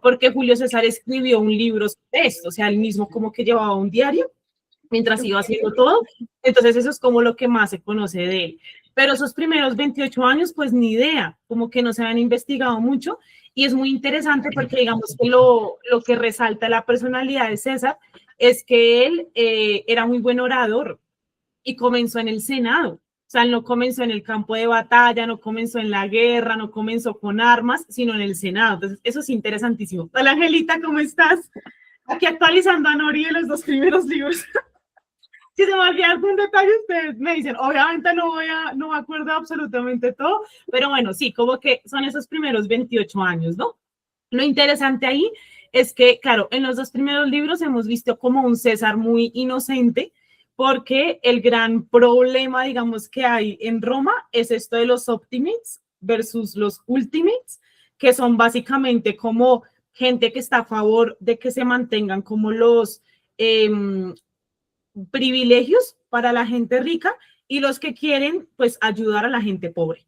porque Julio César escribió un libro sobre esto, o sea, él mismo como que llevaba un diario mientras iba haciendo todo. Entonces eso es como lo que más se conoce de él. Pero esos primeros 28 años, pues ni idea, como que no se han investigado mucho y es muy interesante porque digamos que lo que resalta la personalidad de César es que él era muy buen orador y comenzó en el Senado. O sea, él no comenzó en el campo de batalla, no comenzó en la guerra, no comenzó con armas, sino en el Senado. Entonces, eso es interesantísimo. Hola, Angelita, ¿cómo estás? Aquí actualizando a Nori de los 2 primeros libros. Si se me olvida algún detalle, ustedes me dicen, obviamente no me acuerdo absolutamente todo, pero bueno, sí, como que son esos primeros 28 años, ¿no? Lo interesante ahí es que, claro, en los 2 primeros libros hemos visto como un César muy inocente, porque el gran problema, digamos, que hay en Roma es esto de los optimates versus los ultimates, que son básicamente como gente que está a favor de que se mantengan como los privilegios para la gente rica y los que quieren pues ayudar a la gente pobre.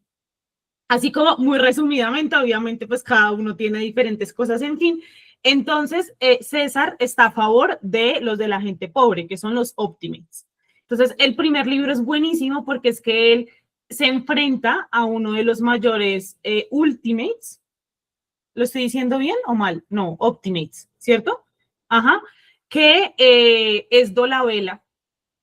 Así como muy resumidamente, obviamente pues cada uno tiene diferentes cosas, en fin. Entonces, César está a favor de los de la gente pobre, que son los optimates. Entonces, el primer libro es buenísimo porque es que él se enfrenta a uno de los mayores ultimates. ¿Lo estoy diciendo bien o mal? No, optimates, ¿cierto? Ajá. Que es Dolabella,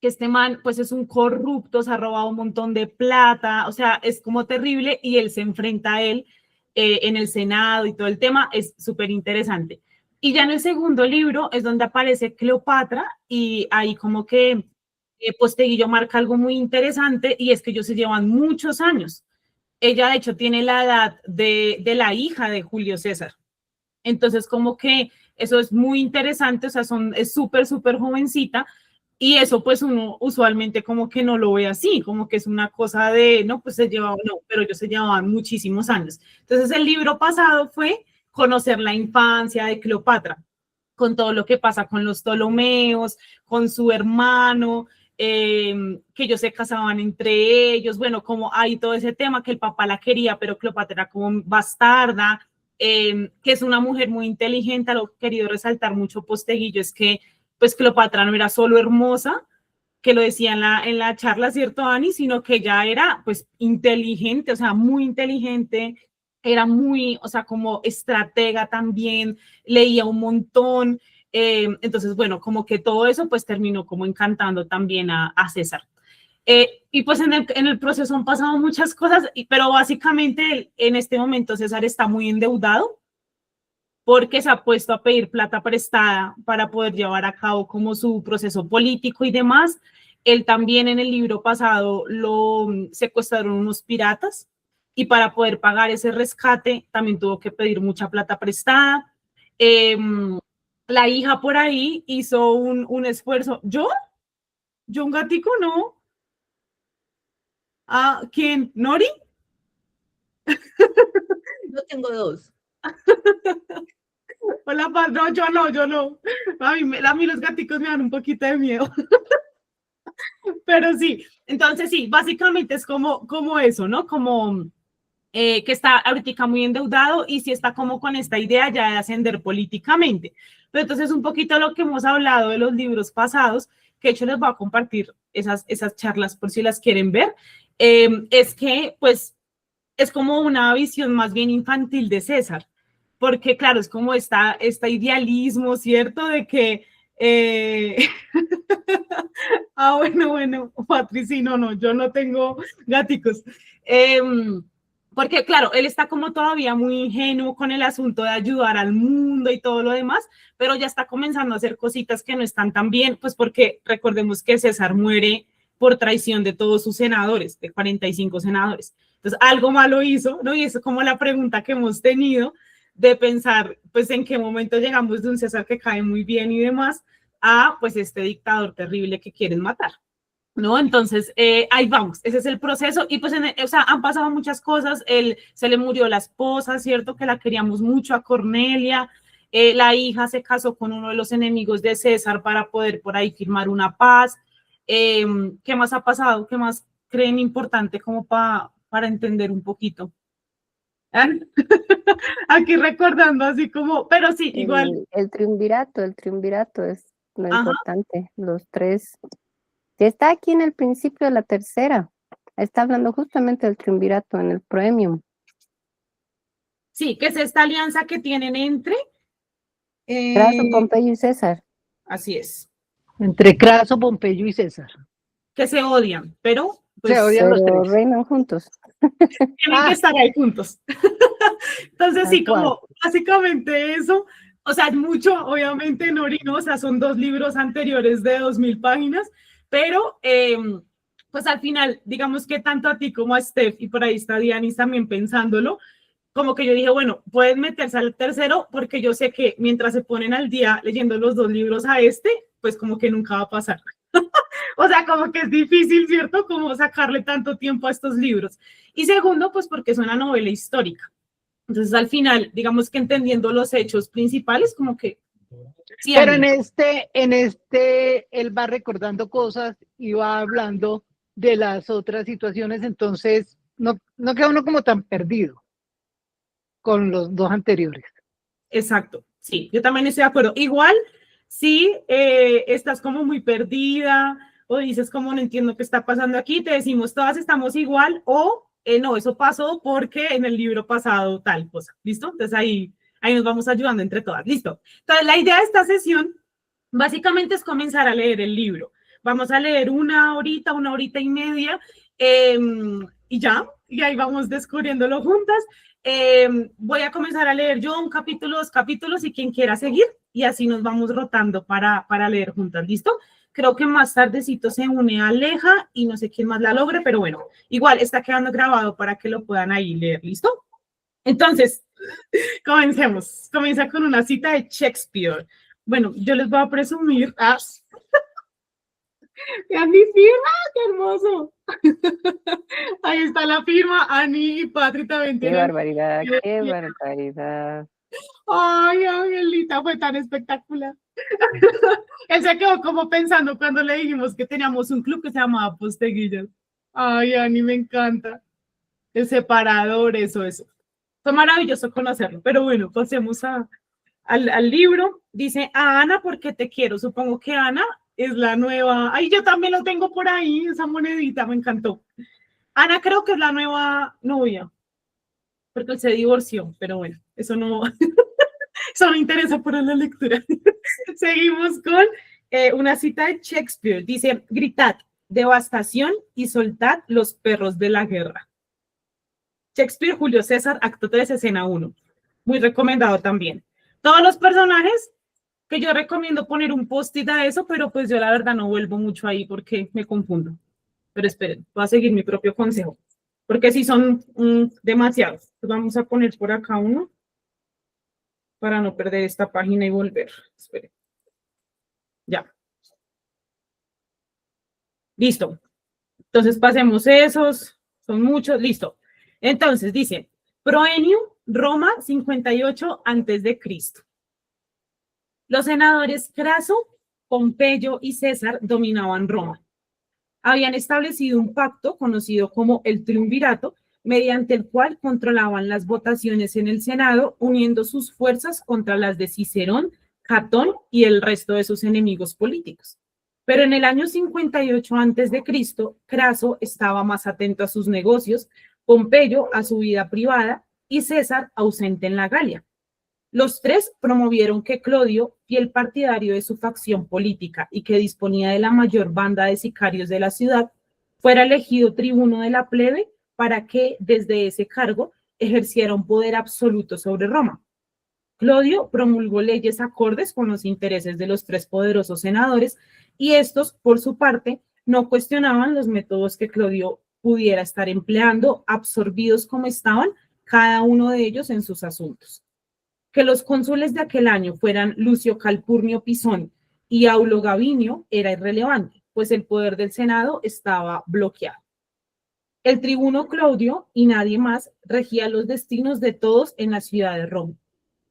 que este man pues es un corrupto, se ha robado un montón de plata, o sea, es como terrible y él se enfrenta a él en el Senado y todo el tema, es súper interesante. Y ya en el segundo libro es donde aparece Cleopatra y ahí como que Posteguillo marca algo muy interesante y es que ellos se llevan muchos años. Ella de hecho tiene la edad de la hija de Julio César. Entonces como que eso es muy interesante, o sea, es súper, súper jovencita. Y eso pues uno usualmente como que no lo ve así, como que es una cosa de, no, pues se llevaban, no, pero ellos se llevaban muchísimos años. Entonces el libro pasado fue conocer la infancia de Cleopatra, con todo lo que pasa con los Ptolomeos, con su hermano, que ellos se casaban entre ellos, bueno, como hay todo ese tema que el papá la quería, pero Cleopatra era como bastarda, que es una mujer muy inteligente. Lo que he querido resaltar mucho Posteguillo es que pues Cleopatra no era solo hermosa, que lo decía en la charla, ¿cierto, Ani? Sino que ella era, pues, inteligente, o sea, muy inteligente, era muy, o sea, como estratega también, leía un montón. Entonces, bueno, como que todo eso, pues, terminó como encantando también a César. Y pues en el proceso han pasado muchas cosas, pero básicamente en este momento César está muy endeudado porque se ha puesto a pedir plata prestada para poder llevar a cabo como su proceso político y demás. Él también en el libro pasado lo secuestraron unos piratas y para poder pagar ese rescate también tuvo que pedir mucha plata prestada. La hija por ahí hizo un esfuerzo. ¿Yo un gatico? No. ¿Ah, quién? ¿Nori? Yo tengo 2. Hola, no, yo no. A mí los gaticos me dan un poquito de miedo. Pero sí, entonces sí, básicamente es como eso, ¿no? Como que está ahorita muy endeudado y sí está como con esta idea ya de ascender políticamente. Pero entonces un poquito lo que hemos hablado de los libros pasados, que de hecho les voy a compartir esas charlas por si las quieren ver, es que pues es como una visión más bien infantil de César, porque claro, es como este idealismo, ¿cierto? De que... bueno, Patricia, no, yo no tengo gaticos. Porque claro, él está como todavía muy ingenuo con el asunto de ayudar al mundo y todo lo demás, pero ya está comenzando a hacer cositas que no están tan bien, pues porque recordemos que César muere por traición de todos sus senadores, de 45 senadores. Entonces, algo malo hizo, ¿no? Y es como la pregunta que hemos tenido de pensar, pues, en qué momento llegamos de un César que cae muy bien y demás, a, pues, este dictador terrible que quieren matar. ¿No? Entonces, ahí vamos, ese es el proceso y pues, o sea, han pasado muchas cosas, se le murió la esposa, ¿cierto? Que la queríamos mucho a Cornelia, la hija se casó con uno de los enemigos de César para poder por ahí firmar una paz. ¿Qué más ha pasado? ¿Qué más creen importante como para entender un poquito? Aquí recordando así como, pero sí, igual. El triunvirato es lo Ajá, importante, los tres. Que está aquí en el principio de la tercera. Está hablando justamente del triunvirato en el Premium. sí, que es esta alianza que tienen entre, Craso, eh, Pompeyo y César. así es, Entre Craso, Pompeyo y César. que se odian, pero Se pues odian los Pero tres. reinan juntos. tienen que Ah, estar ahí juntos. Entonces, Tal sí, cual. como básicamente eso, o sea, es mucho, obviamente, Nori, ¿no? O sea, son 2 libros anteriores de 2000 páginas, pero pues al final, digamos que tanto a ti como a Steph, y por ahí está Dianis también pensándolo, como que yo dije, bueno, pueden meterse al tercero, porque yo sé que mientras se ponen al día leyendo los 2 libros a este, pues como que nunca va a pasar. O sea, como que es difícil, ¿cierto? Como sacarle tanto tiempo a estos libros. Y segundo, pues porque es una novela histórica. Entonces, al final, digamos que entendiendo los hechos principales, como que sí pero anima. en él va recordando cosas y va hablando de las otras situaciones, entonces no queda uno como tan perdido con los dos anteriores. Exacto, sí, yo también estoy de acuerdo. Igual, si estás como muy perdida o dices como no entiendo qué está pasando aquí, te decimos todas estamos igual o no, eso pasó porque en el libro pasado tal cosa, ¿listo? Entonces ahí nos vamos ayudando entre todas, ¿listo? Entonces la idea de esta sesión básicamente es comenzar a leer el libro. Vamos a leer 1 horita, 1 horita y media eh, y ya, y ahí vamos descubriéndolo juntas. Voy a comenzar a leer yo un capítulo, 2 capítulos y quien quiera seguir y así nos vamos rotando para leer juntas, ¿listo? Creo que más tardecito se une Aleja y no sé quién más la logre, pero bueno, igual está quedando grabado para que lo puedan ahí leer, ¿listo? Entonces, comencemos. Comienza con una cita de Shakespeare. Bueno, yo les voy a presumir. Vean mi firma, qué hermoso. Ahí está la firma. Annie y Patri también Qué tienen. barbaridad, qué barbaridad. Ay, Angelita, fue tan espectacular. Él se quedó como pensando cuando le dijimos que teníamos un club que se llamaba Posteguillas. Ay, Annie, me encanta. El separador, eso. Fue maravilloso conocerlo, pero bueno, pasemos al libro. Dice, a Ana porque te quiero. Supongo que Ana es la nueva. Ay, yo también lo tengo por ahí, esa monedita, me encantó. Ana creo que es la nueva novia, porque él se divorció, pero bueno, eso no interesa para la lectura. Seguimos con una cita de Shakespeare. Dice, gritad, devastación y soltad los perros de la guerra. Shakespeare, Julio César, acto 3, escena 1. Muy recomendado también. Todos los personajes que yo recomiendo poner un post-it a eso, pero pues yo la verdad no vuelvo mucho ahí porque me confundo. Pero esperen, voy a seguir mi propio consejo, porque si son demasiados. Pues vamos a poner por acá uno para no perder esta página y volver. Esperen. Ya. Listo. Entonces pasemos esos, son muchos, listo. Entonces dice, Proenio, Roma 58 antes de Cristo. Los senadores Craso, Pompeyo y César dominaban Roma. Habían establecido un pacto conocido como el triunvirato, mediante el cual controlaban las votaciones en el Senado, uniendo sus fuerzas contra las de Cicerón, Catón y el resto de sus enemigos políticos. Pero en el año 58 a.C., Craso estaba más atento a sus negocios, Pompeyo a su vida privada y César ausente en la Galia. Los tres promovieron que Clodio, fiel partidario de su facción política y que disponía de la mayor banda de sicarios de la ciudad, fuera elegido tribuno de la plebe para que desde ese cargo ejerciera un poder absoluto sobre Roma. Clodio promulgó leyes acordes con los intereses de los tres poderosos senadores y estos, por su parte, no cuestionaban los métodos que Clodio pudiera estar empleando, absorbidos como estaban cada uno de ellos en sus asuntos. Que los cónsules de aquel año fueran Lucio Calpurnio Pisón y Aulo Gavinio era irrelevante, pues el poder del Senado estaba bloqueado. El tribuno Claudio y nadie más regía los destinos de todos en la ciudad de Roma.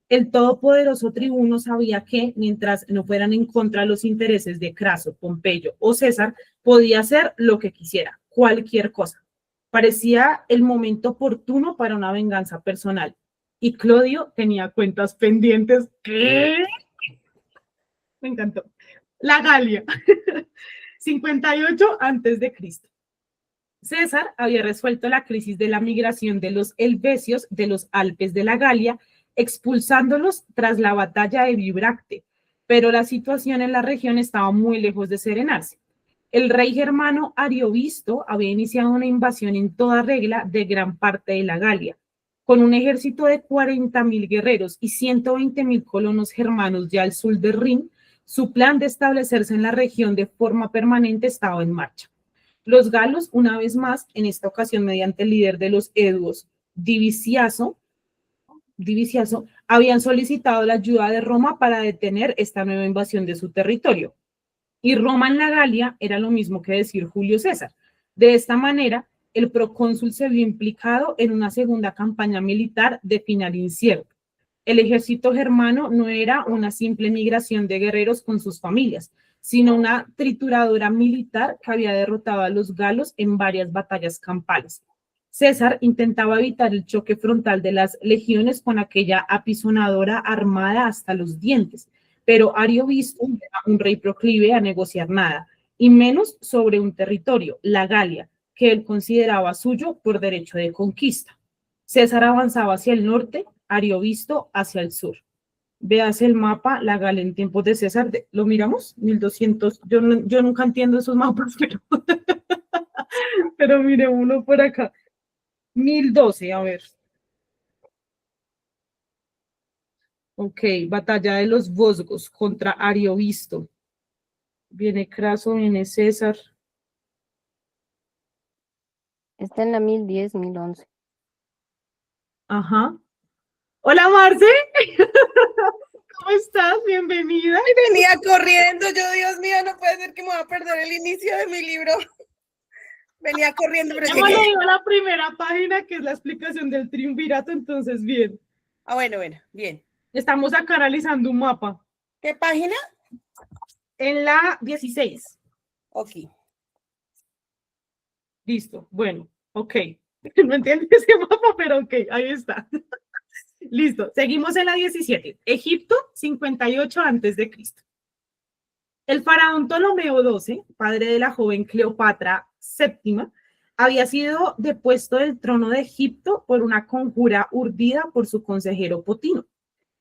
El todopoderoso tribuno sabía que, mientras no fueran en contra de los intereses de Craso, Pompeyo o César, podía hacer lo que quisiera, cualquier cosa. Parecía el momento oportuno para una venganza personal. Y Clodio tenía cuentas pendientes. ¿Qué? Me encantó. La Galia, 58 antes de Cristo. César había resuelto la crisis de la migración de los helvecios de los Alpes de la Galia, expulsándolos tras la batalla de Bibracte, pero la situación en la región estaba muy lejos de serenarse. El rey germano Ariovisto había iniciado una invasión en toda regla de gran parte de la Galia, con un ejército de 40.000 guerreros y 120.000 colonos germanos ya al sur del Rin. Su plan de establecerse en la región de forma permanente estaba en marcha. Los galos, una vez más, en esta ocasión mediante el líder de los Eduos, Diviciazo, habían solicitado la ayuda de Roma para detener esta nueva invasión de su territorio. Y Roma en la Galia era lo mismo que decir Julio César. De esta manera, el procónsul se vio implicado en una segunda campaña militar de final incierto. El ejército germano no era una simple migración de guerreros con sus familias, sino una trituradora militar que había derrotado a los galos en varias batallas campales. César intentaba evitar el choque frontal de las legiones con aquella apisonadora armada hasta los dientes, pero Ariovisto era un rey proclive a negociar nada, y menos sobre un territorio, la Galia, que él consideraba suyo por derecho de conquista. César avanzaba hacia el norte, Ariovisto hacia el sur. Veas el mapa, la Galia en tiempos de César, ¿lo miramos? 1200, yo nunca entiendo esos mapas, pero mire uno por acá. 1012, a ver. Ok, batalla de los Vosgos contra Ariovisto. Viene Craso, viene César. Está en la 1010, 1011. Ajá. Hola, Marce. ¿Cómo estás? Bienvenida. Venía corriendo, yo, Dios mío, no puede ser que me voy a perder el inicio de mi libro. Venía corriendo, pero Hemos leído la primera página, que es la explicación del triunvirato, entonces bien. Ah, bueno, bien. Estamos acá analizando un mapa. ¿Qué página? En la 16. Ok. Listo, bueno, ok. No entiendo ese mapa, pero ok, ahí está. Listo, seguimos en la 17. Egipto, 58 antes de Cristo. El faraón Ptolomeo XII, padre de la joven Cleopatra VII, había sido depuesto del trono de Egipto por una conjura urdida por su consejero Potino,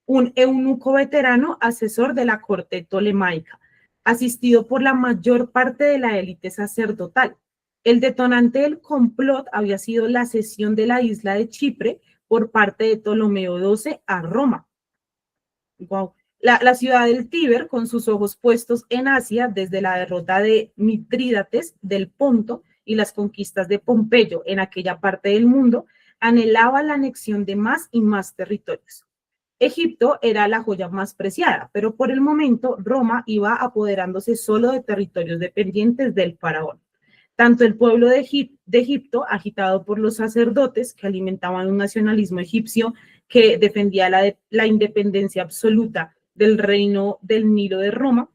un eunuco veterano asesor de la corte tolemaica, asistido por la mayor parte de la élite sacerdotal. El detonante del complot había sido la cesión de la isla de Chipre por parte de Ptolomeo XII a Roma. Wow. La ciudad del Tíber, con sus ojos puestos en Asia desde la derrota de Mitrídates del Ponto y las conquistas de Pompeyo en aquella parte del mundo, anhelaba la anexión de más y más territorios. Egipto era la joya más preciada, pero por el momento Roma iba apoderándose solo de territorios dependientes del faraón. Tanto el pueblo de Egipto, agitado por los sacerdotes que alimentaban un nacionalismo egipcio que defendía la independencia absoluta del reino del Nilo de Roma,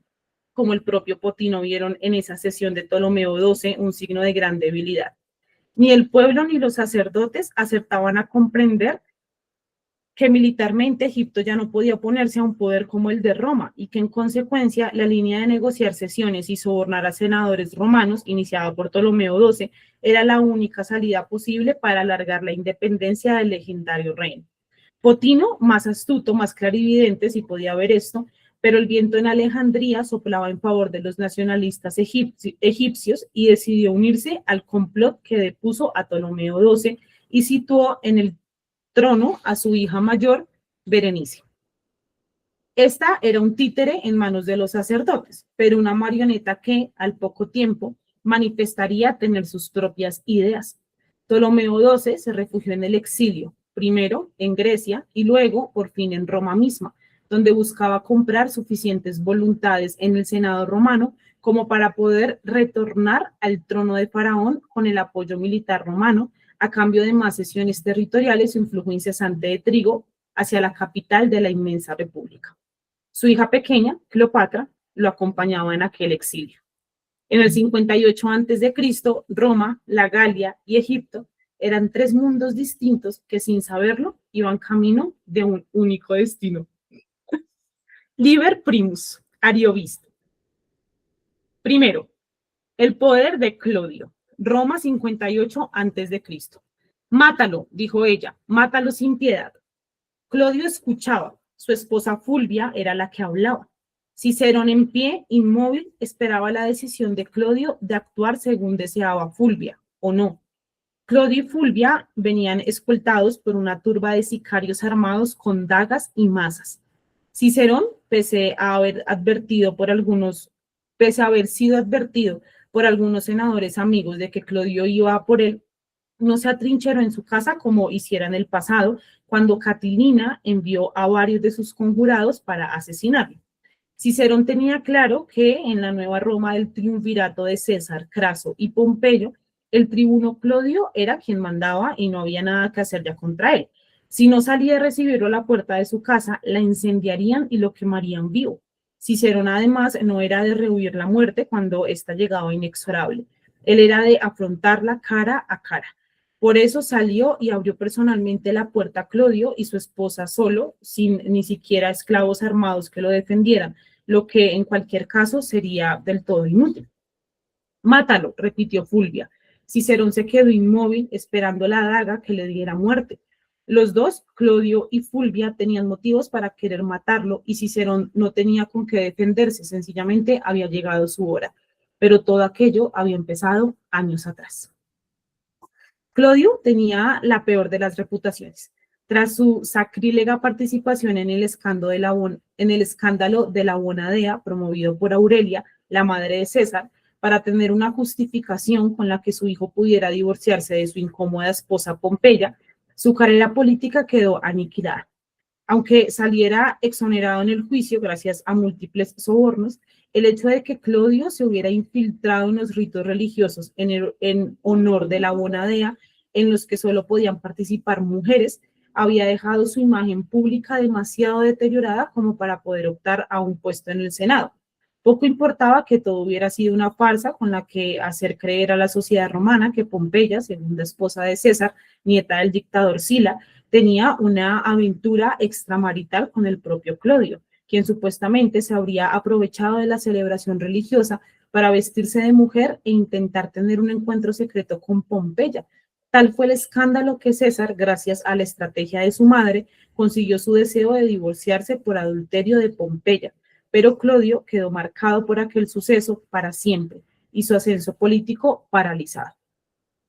como el propio Potino vieron en esa sesión de Ptolomeo XII, un signo de gran debilidad. Ni el pueblo ni los sacerdotes acertaban a comprender que militarmente Egipto ya no podía oponerse a un poder como el de Roma y que en consecuencia la línea de negociar cesiones y sobornar a senadores romanos, iniciada por Ptolomeo XII, era la única salida posible para alargar la independencia del legendario reino. Potino, más astuto, más clarividente, si podía ver esto, pero el viento en Alejandría soplaba en favor de los nacionalistas egipcios y decidió unirse al complot que depuso a Ptolomeo XII y situó en el trono a su hija mayor, Berenice. Esta era un títere en manos de los sacerdotes, pero una marioneta que, al poco tiempo, manifestaría tener sus propias ideas. Ptolomeo XII se refugió en el exilio, primero en Grecia y luego, por fin, en Roma misma, donde buscaba comprar suficientes voluntades en el Senado romano como para poder retornar al trono de Faraón con el apoyo militar romano, a cambio de más cesiones territoriales y un flujo incesante de trigo hacia la capital de la inmensa república. Su hija pequeña, Cleopatra, lo acompañaba en aquel exilio. En el 58 a.C., Roma, la Galia y Egipto eran 3 mundos distintos que sin saberlo iban camino de un único destino. Liber primus, Ariovisto. Primero, el poder de Clodio. Roma 58 a.C. Mátalo, dijo ella, mátalo sin piedad. Clodio escuchaba, su esposa Fulvia era la que hablaba. Cicerón en pie, inmóvil, esperaba la decisión de Clodio de actuar según deseaba Fulvia, o no. Clodio y Fulvia venían escoltados por una turba de sicarios armados con dagas y mazas. Cicerón, pese a haber sido advertido por algunos senadores amigos de que Clodio iba por él, no se atrincheró en su casa como hiciera en el pasado, cuando Catilina envió a varios de sus conjurados para asesinarlo. Cicerón tenía claro que en la nueva Roma del triunvirato de César, Craso y Pompeyo, el tribuno Clodio era quien mandaba y no había nada que hacer ya contra él. Si no salía a recibirlo a la puerta de su casa, la incendiarían y lo quemarían vivo. Cicerón además no era de rehuir la muerte cuando ésta llegaba inexorable. Él era de afrontarla cara a cara. Por eso salió y abrió personalmente la puerta a Clodio y su esposa solo, sin ni siquiera esclavos armados que lo defendieran, lo que en cualquier caso sería del todo inútil. Mátalo, repitió Fulvia. Cicerón se quedó inmóvil esperando la daga que le diera muerte. Los dos, Clodio y Fulvia, tenían motivos para querer matarlo y Cicerón no tenía con qué defenderse, sencillamente había llegado su hora. Pero todo aquello había empezado años atrás. Clodio tenía la peor de las reputaciones. Tras su sacrílega participación en el escándalo de la Bonadea, promovido por Aurelia, la madre de César, para tener una justificación con la que su hijo pudiera divorciarse de su incómoda esposa Pompeya, su carrera política quedó aniquilada. Aunque saliera exonerado en el juicio gracias a múltiples sobornos, el hecho de que Clodio se hubiera infiltrado en los ritos religiosos en honor de la Bonadea, en los que solo podían participar mujeres, había dejado su imagen pública demasiado deteriorada como para poder optar a un puesto en el Senado. Poco importaba que todo hubiera sido una farsa con la que hacer creer a la sociedad romana que Pompeya, segunda esposa de César, nieta del dictador Sila, tenía una aventura extramarital con el propio Clodio, quien supuestamente se habría aprovechado de la celebración religiosa para vestirse de mujer e intentar tener un encuentro secreto con Pompeya. Tal fue el escándalo que César, gracias a la estrategia de su madre, consiguió su deseo de divorciarse por adulterio de Pompeya, pero Clodio quedó marcado por aquel suceso para siempre y su ascenso político paralizado.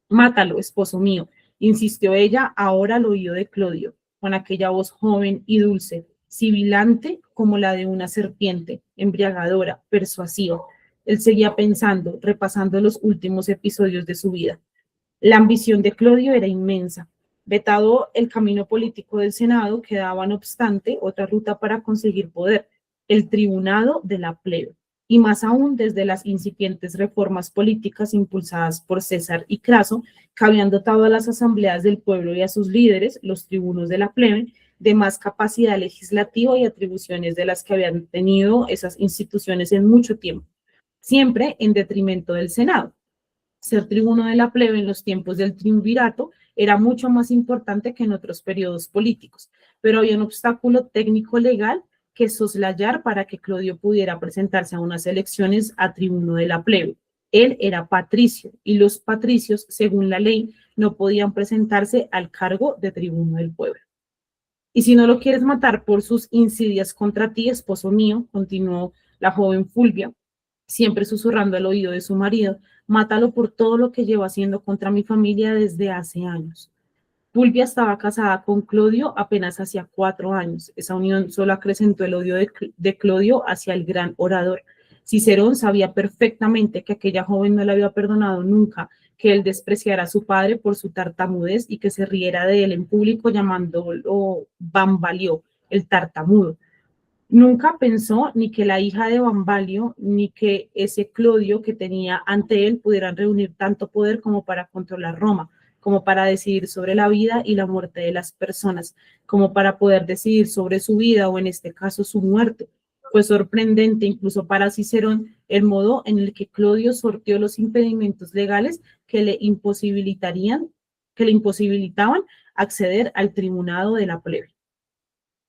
Mátalo, esposo mío, insistió ella ahora al oído de Clodio, con aquella voz joven y dulce, sibilante como la de una serpiente, embriagadora, persuasiva. Él seguía pensando, repasando los últimos episodios de su vida. La ambición de Clodio era inmensa. Vetado el camino político del Senado, quedaba, no obstante, otra ruta para conseguir poder, el tribunado de la plebe, y más aún desde las incipientes reformas políticas impulsadas por César y Craso, que habían dotado a las asambleas del pueblo y a sus líderes, los tribunos de la plebe, de más capacidad legislativa y atribuciones de las que habían tenido esas instituciones en mucho tiempo, siempre en detrimento del Senado. Ser tribuno de la plebe en los tiempos del triunvirato era mucho más importante que en otros periodos políticos, pero había un obstáculo técnico-legal que soslayar para que Clodio pudiera presentarse a unas elecciones a tribuno de la plebe. Él era patricio y los patricios, según la ley, no podían presentarse al cargo de tribuno del pueblo. Y si no lo quieres matar por sus insidias contra ti, esposo mío, continuó la joven Fulvia, siempre susurrando al oído de su marido, mátalo por todo lo que lleva haciendo contra mi familia desde hace años. Fulvia estaba casada con Clodio apenas hacía 4 años. Esa unión solo acrecentó el odio de Clodio hacia el gran orador. Cicerón sabía perfectamente que aquella joven no le había perdonado nunca que él despreciara a su padre por su tartamudez y que se riera de él en público llamándolo Bambalio, el tartamudo. Nunca pensó ni que la hija de Bambalio ni que ese Clodio que tenía ante él pudieran reunir tanto poder como para controlar Roma, como para decidir sobre la vida y la muerte de las personas, como para poder decidir sobre su vida o en este caso su muerte. Fue sorprendente incluso para Cicerón el modo en el que Clodio sorteó los impedimentos legales que le imposibilitaban acceder al tribunado de la plebe.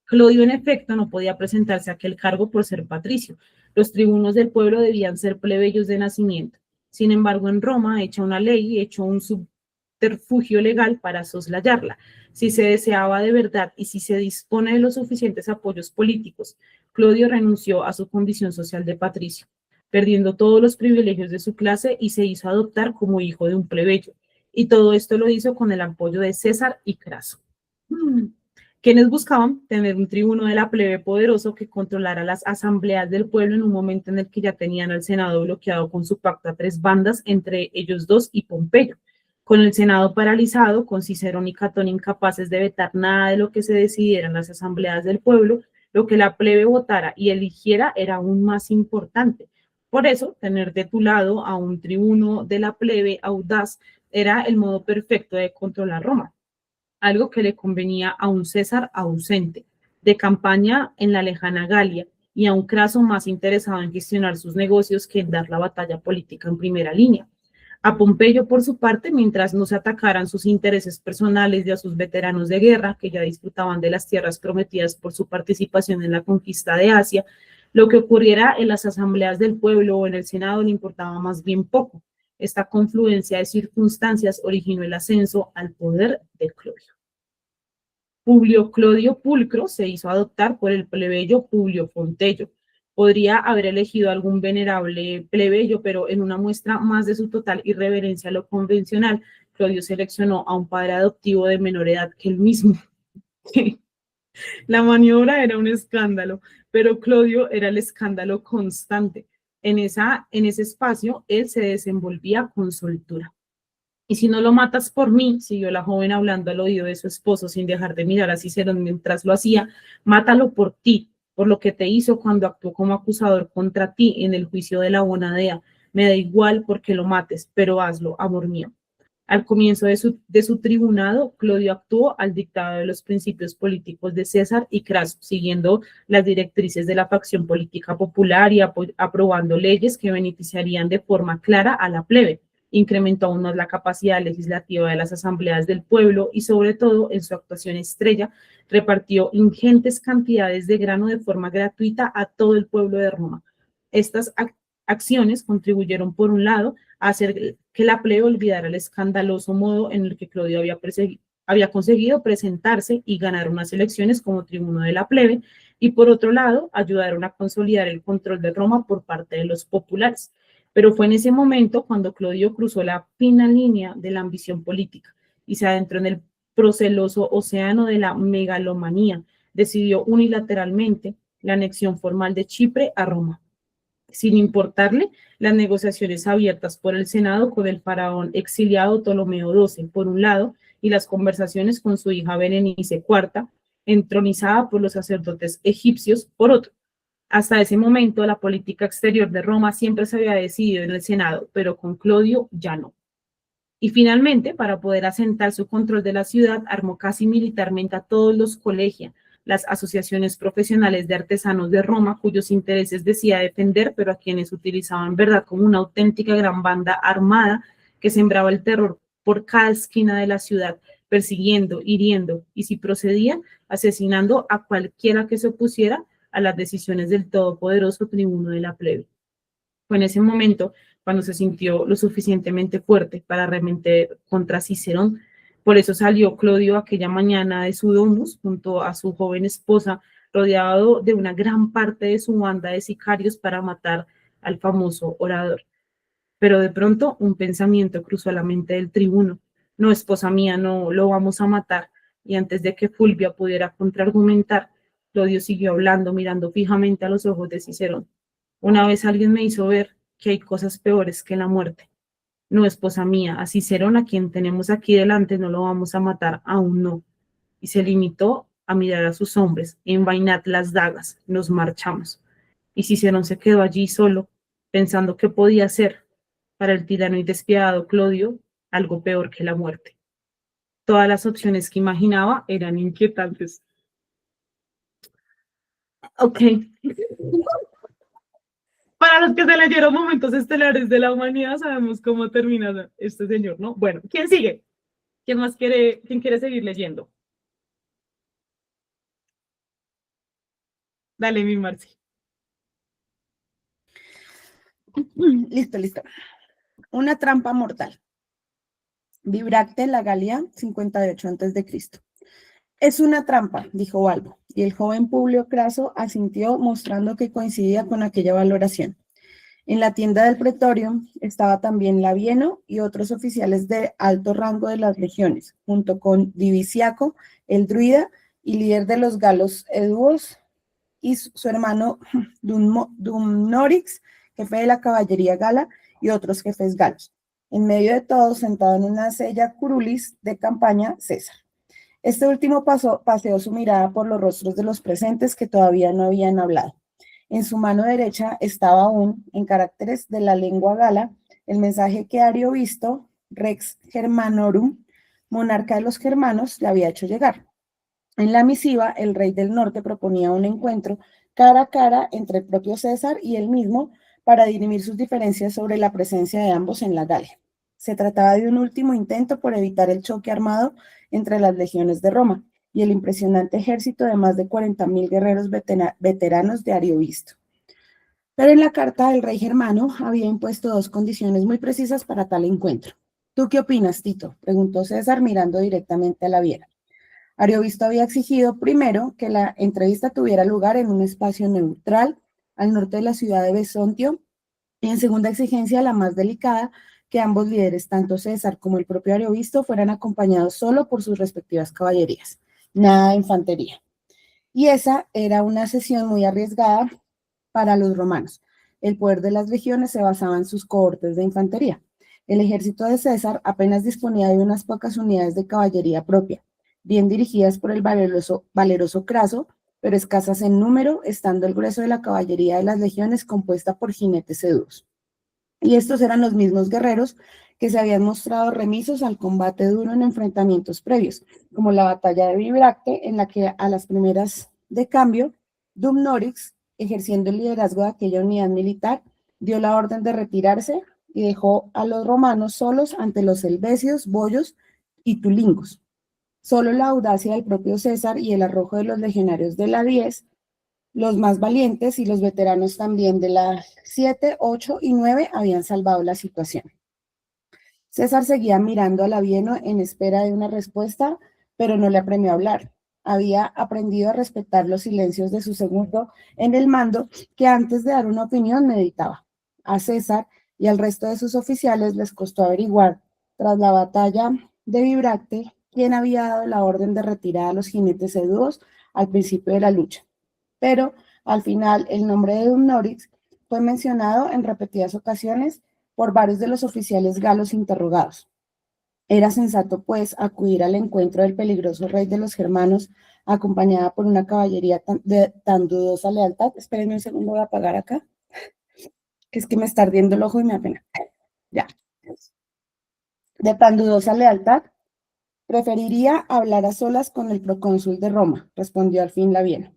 Clodio, en efecto, no podía presentarse a aquel cargo por ser patricio. Los tribunos del pueblo debían ser plebeyos de nacimiento. Sin embargo, en Roma, hecha una ley, hecho un subterfugio legal para soslayarla. Si se deseaba de verdad y si se dispone de los suficientes apoyos políticos, Clodio renunció a su condición social de patricio, perdiendo todos los privilegios de su clase y se hizo adoptar como hijo de un plebeyo. Y todo esto lo hizo con el apoyo de César y Craso. Quienes buscaban tener un tribuno de la plebe poderoso que controlara las asambleas del pueblo en un momento en el que ya tenían al Senado bloqueado con su pacto a 3 bandas, entre ellos 2 y Pompeyo. Con el Senado paralizado, con Cicerón y Catón incapaces de vetar nada de lo que se decidiera en las asambleas del pueblo, lo que la plebe votara y eligiera era aún más importante. Por eso, tener de tu lado a un tribuno de la plebe audaz era el modo perfecto de controlar Roma, algo que le convenía a un César ausente, de campaña en la lejana Galia, y a un Craso más interesado en gestionar sus negocios que en dar la batalla política en primera línea. A Pompeyo, por su parte, mientras no se atacaran sus intereses personales y a sus veteranos de guerra, que ya disfrutaban de las tierras prometidas por su participación en la conquista de Asia, lo que ocurriera en las asambleas del pueblo o en el Senado le importaba más bien poco. Esta confluencia de circunstancias originó el ascenso al poder de Clodio. Publio Clodio Pulcro se hizo adoptar por el plebeyo Publio Fontello. Podría haber elegido algún venerable plebeyo, pero en una muestra más de su total irreverencia a lo convencional, Clodio seleccionó a un padre adoptivo de menor edad que él mismo. La maniobra era un escándalo, pero Clodio era el escándalo constante. En ese espacio, él se desenvolvía con soltura. Y si no lo matas por mí, siguió la joven hablando al oído de su esposo sin dejar de mirar a Cicerón mientras lo hacía, mátalo por ti, por lo que te hizo cuando actuó como acusador contra ti en el juicio de la Bonadea. Me da igual por qué lo mates, pero hazlo, amor mío. Al comienzo de su tribunado, Clodio actuó al dictado de los principios políticos de César y Craso, siguiendo las directrices de la facción política popular y aprobando leyes que beneficiarían de forma clara a la plebe. Incrementó aún más la capacidad legislativa de las asambleas del pueblo y, sobre todo, en su actuación estrella, repartió ingentes cantidades de grano de forma gratuita a todo el pueblo de Roma. Estas acciones contribuyeron, por un lado, a hacer que la plebe olvidara el escandaloso modo en el que Clodio había conseguido presentarse y ganar unas elecciones como tribuno de la plebe, y por otro lado, ayudaron a consolidar el control de Roma por parte de los populares. Pero fue en ese momento cuando Clodio cruzó la fina línea de la ambición política y se adentró en el proceloso océano de la megalomanía. Decidió unilateralmente la anexión formal de Chipre a Roma, sin importarle las negociaciones abiertas por el Senado con el faraón exiliado Ptolomeo XII, por un lado, y las conversaciones con su hija Berenice IV, entronizada por los sacerdotes egipcios, por otro. Hasta ese momento, la política exterior de Roma siempre se había decidido en el Senado, pero con Clodio ya no. Y finalmente, para poder asentar su control de la ciudad, armó casi militarmente a todos los colegia, las asociaciones profesionales de artesanos de Roma, cuyos intereses decía defender, pero a quienes utilizaban en verdad como una auténtica gran banda armada que sembraba el terror por cada esquina de la ciudad, persiguiendo, hiriendo y, si procedía, asesinando a cualquiera que se opusiera a las decisiones del todopoderoso tribuno de la plebe. Fue en ese momento cuando se sintió lo suficientemente fuerte para arremeter contra Cicerón. Por eso salió Clodio aquella mañana de su domus junto a su joven esposa, rodeado de una gran parte de su banda de sicarios para matar al famoso orador. Pero de pronto un pensamiento cruzó la mente del tribuno. No, esposa mía, no lo vamos a matar. Y antes de que Fulvia pudiera contraargumentar, Clodio siguió hablando, mirando fijamente a los ojos de Cicerón. Una vez alguien me hizo ver que hay cosas peores que la muerte. No, esposa mía, a Cicerón, a quien tenemos aquí delante, no lo vamos a matar, aún no. Y se limitó a mirar a sus hombres, envainad las dagas, nos marchamos. Y Cicerón se quedó allí solo, pensando qué podía hacer para el tirano y despiadado Clodio algo peor que la muerte. Todas las opciones que imaginaba eran inquietantes. Ok. para los que se leyeron Momentos Estelares de la Humanidad, sabemos cómo termina este señor, ¿no? Bueno, ¿quién sigue? ¿Quién quiere seguir leyendo? Dale, mi Marci. Listo, listo. Una trampa mortal. Vibracte, la Galia, 58 a.C. Es una trampa, dijo Balbo, y el joven Publio Craso asintió mostrando que coincidía con aquella valoración. En la tienda del pretorio estaba también Labieno y otros oficiales de alto rango de las legiones, junto con Divisiaco, el druida y líder de los galos Eduos, y su hermano Dumnorix, jefe de la caballería gala, y otros jefes galos. En medio de todos, sentado en una sella curulis de campaña, César. Este último paseó su mirada por los rostros de los presentes que todavía no habían hablado. En su mano derecha estaba aún, en caracteres de la lengua gala, el mensaje que Ariovisto, Rex Germanorum, monarca de los germanos, le había hecho llegar. En la misiva, el rey del norte proponía un encuentro cara a cara entre el propio César y él mismo para dirimir sus diferencias sobre la presencia de ambos en la Galia. Se trataba de un último intento por evitar el choque armado entre las legiones de Roma y el impresionante ejército de más de 40.000 guerreros veteranos de Ariovisto. Pero en la carta el rey germano había impuesto dos condiciones muy precisas para tal encuentro. ¿Tú qué opinas, Tito?, preguntó César mirando directamente a la Viera. Ariovisto había exigido primero que la entrevista tuviera lugar en un espacio neutral al norte de la ciudad de Besontio y en segunda exigencia, la más delicada, que ambos líderes, tanto César como el propio Ariovisto, fueran acompañados solo por sus respectivas caballerías, nada de infantería. Y esa era una cesión muy arriesgada para los romanos. El poder de las legiones se basaba en sus cohortes de infantería. El ejército de César apenas disponía de unas pocas unidades de caballería propia, bien dirigidas por el valeroso Craso, pero escasas en número, estando el grueso de la caballería de las legiones compuesta por jinetes sedudos. Y estos eran los mismos guerreros que se habían mostrado remisos al combate duro en enfrentamientos previos, como la batalla de Vibracte, en la que a las primeras de cambio, Dumnorix, ejerciendo el liderazgo de aquella unidad militar, dio la orden de retirarse y dejó a los romanos solos ante los helvecios, boyos y tulingos. Solo la audacia del propio César y el arrojo de los legionarios de la 10, los más valientes y los veteranos también de la 7, 8 y 9 habían salvado la situación. César seguía mirando a Labieno en espera de una respuesta, pero no le apremió a hablar. Había aprendido a respetar los silencios de su segundo en el mando, que antes de dar una opinión meditaba. A César y al resto de sus oficiales les costó averiguar, tras la batalla de Vibracte, quién había dado la orden de retirar a los jinetes sedudos al principio de la lucha. Pero al final el nombre de Dumnorix fue mencionado en repetidas ocasiones por varios de los oficiales galos interrogados. Era sensato, pues, acudir al encuentro del peligroso rey de los germanos, acompañada por una caballería de tan dudosa lealtad. Espérenme un segundo, voy a apagar acá, que es que me está ardiendo el ojo y me apena. Ya. De tan dudosa lealtad, preferiría hablar a solas con el procónsul de Roma, respondió al fin Labieno.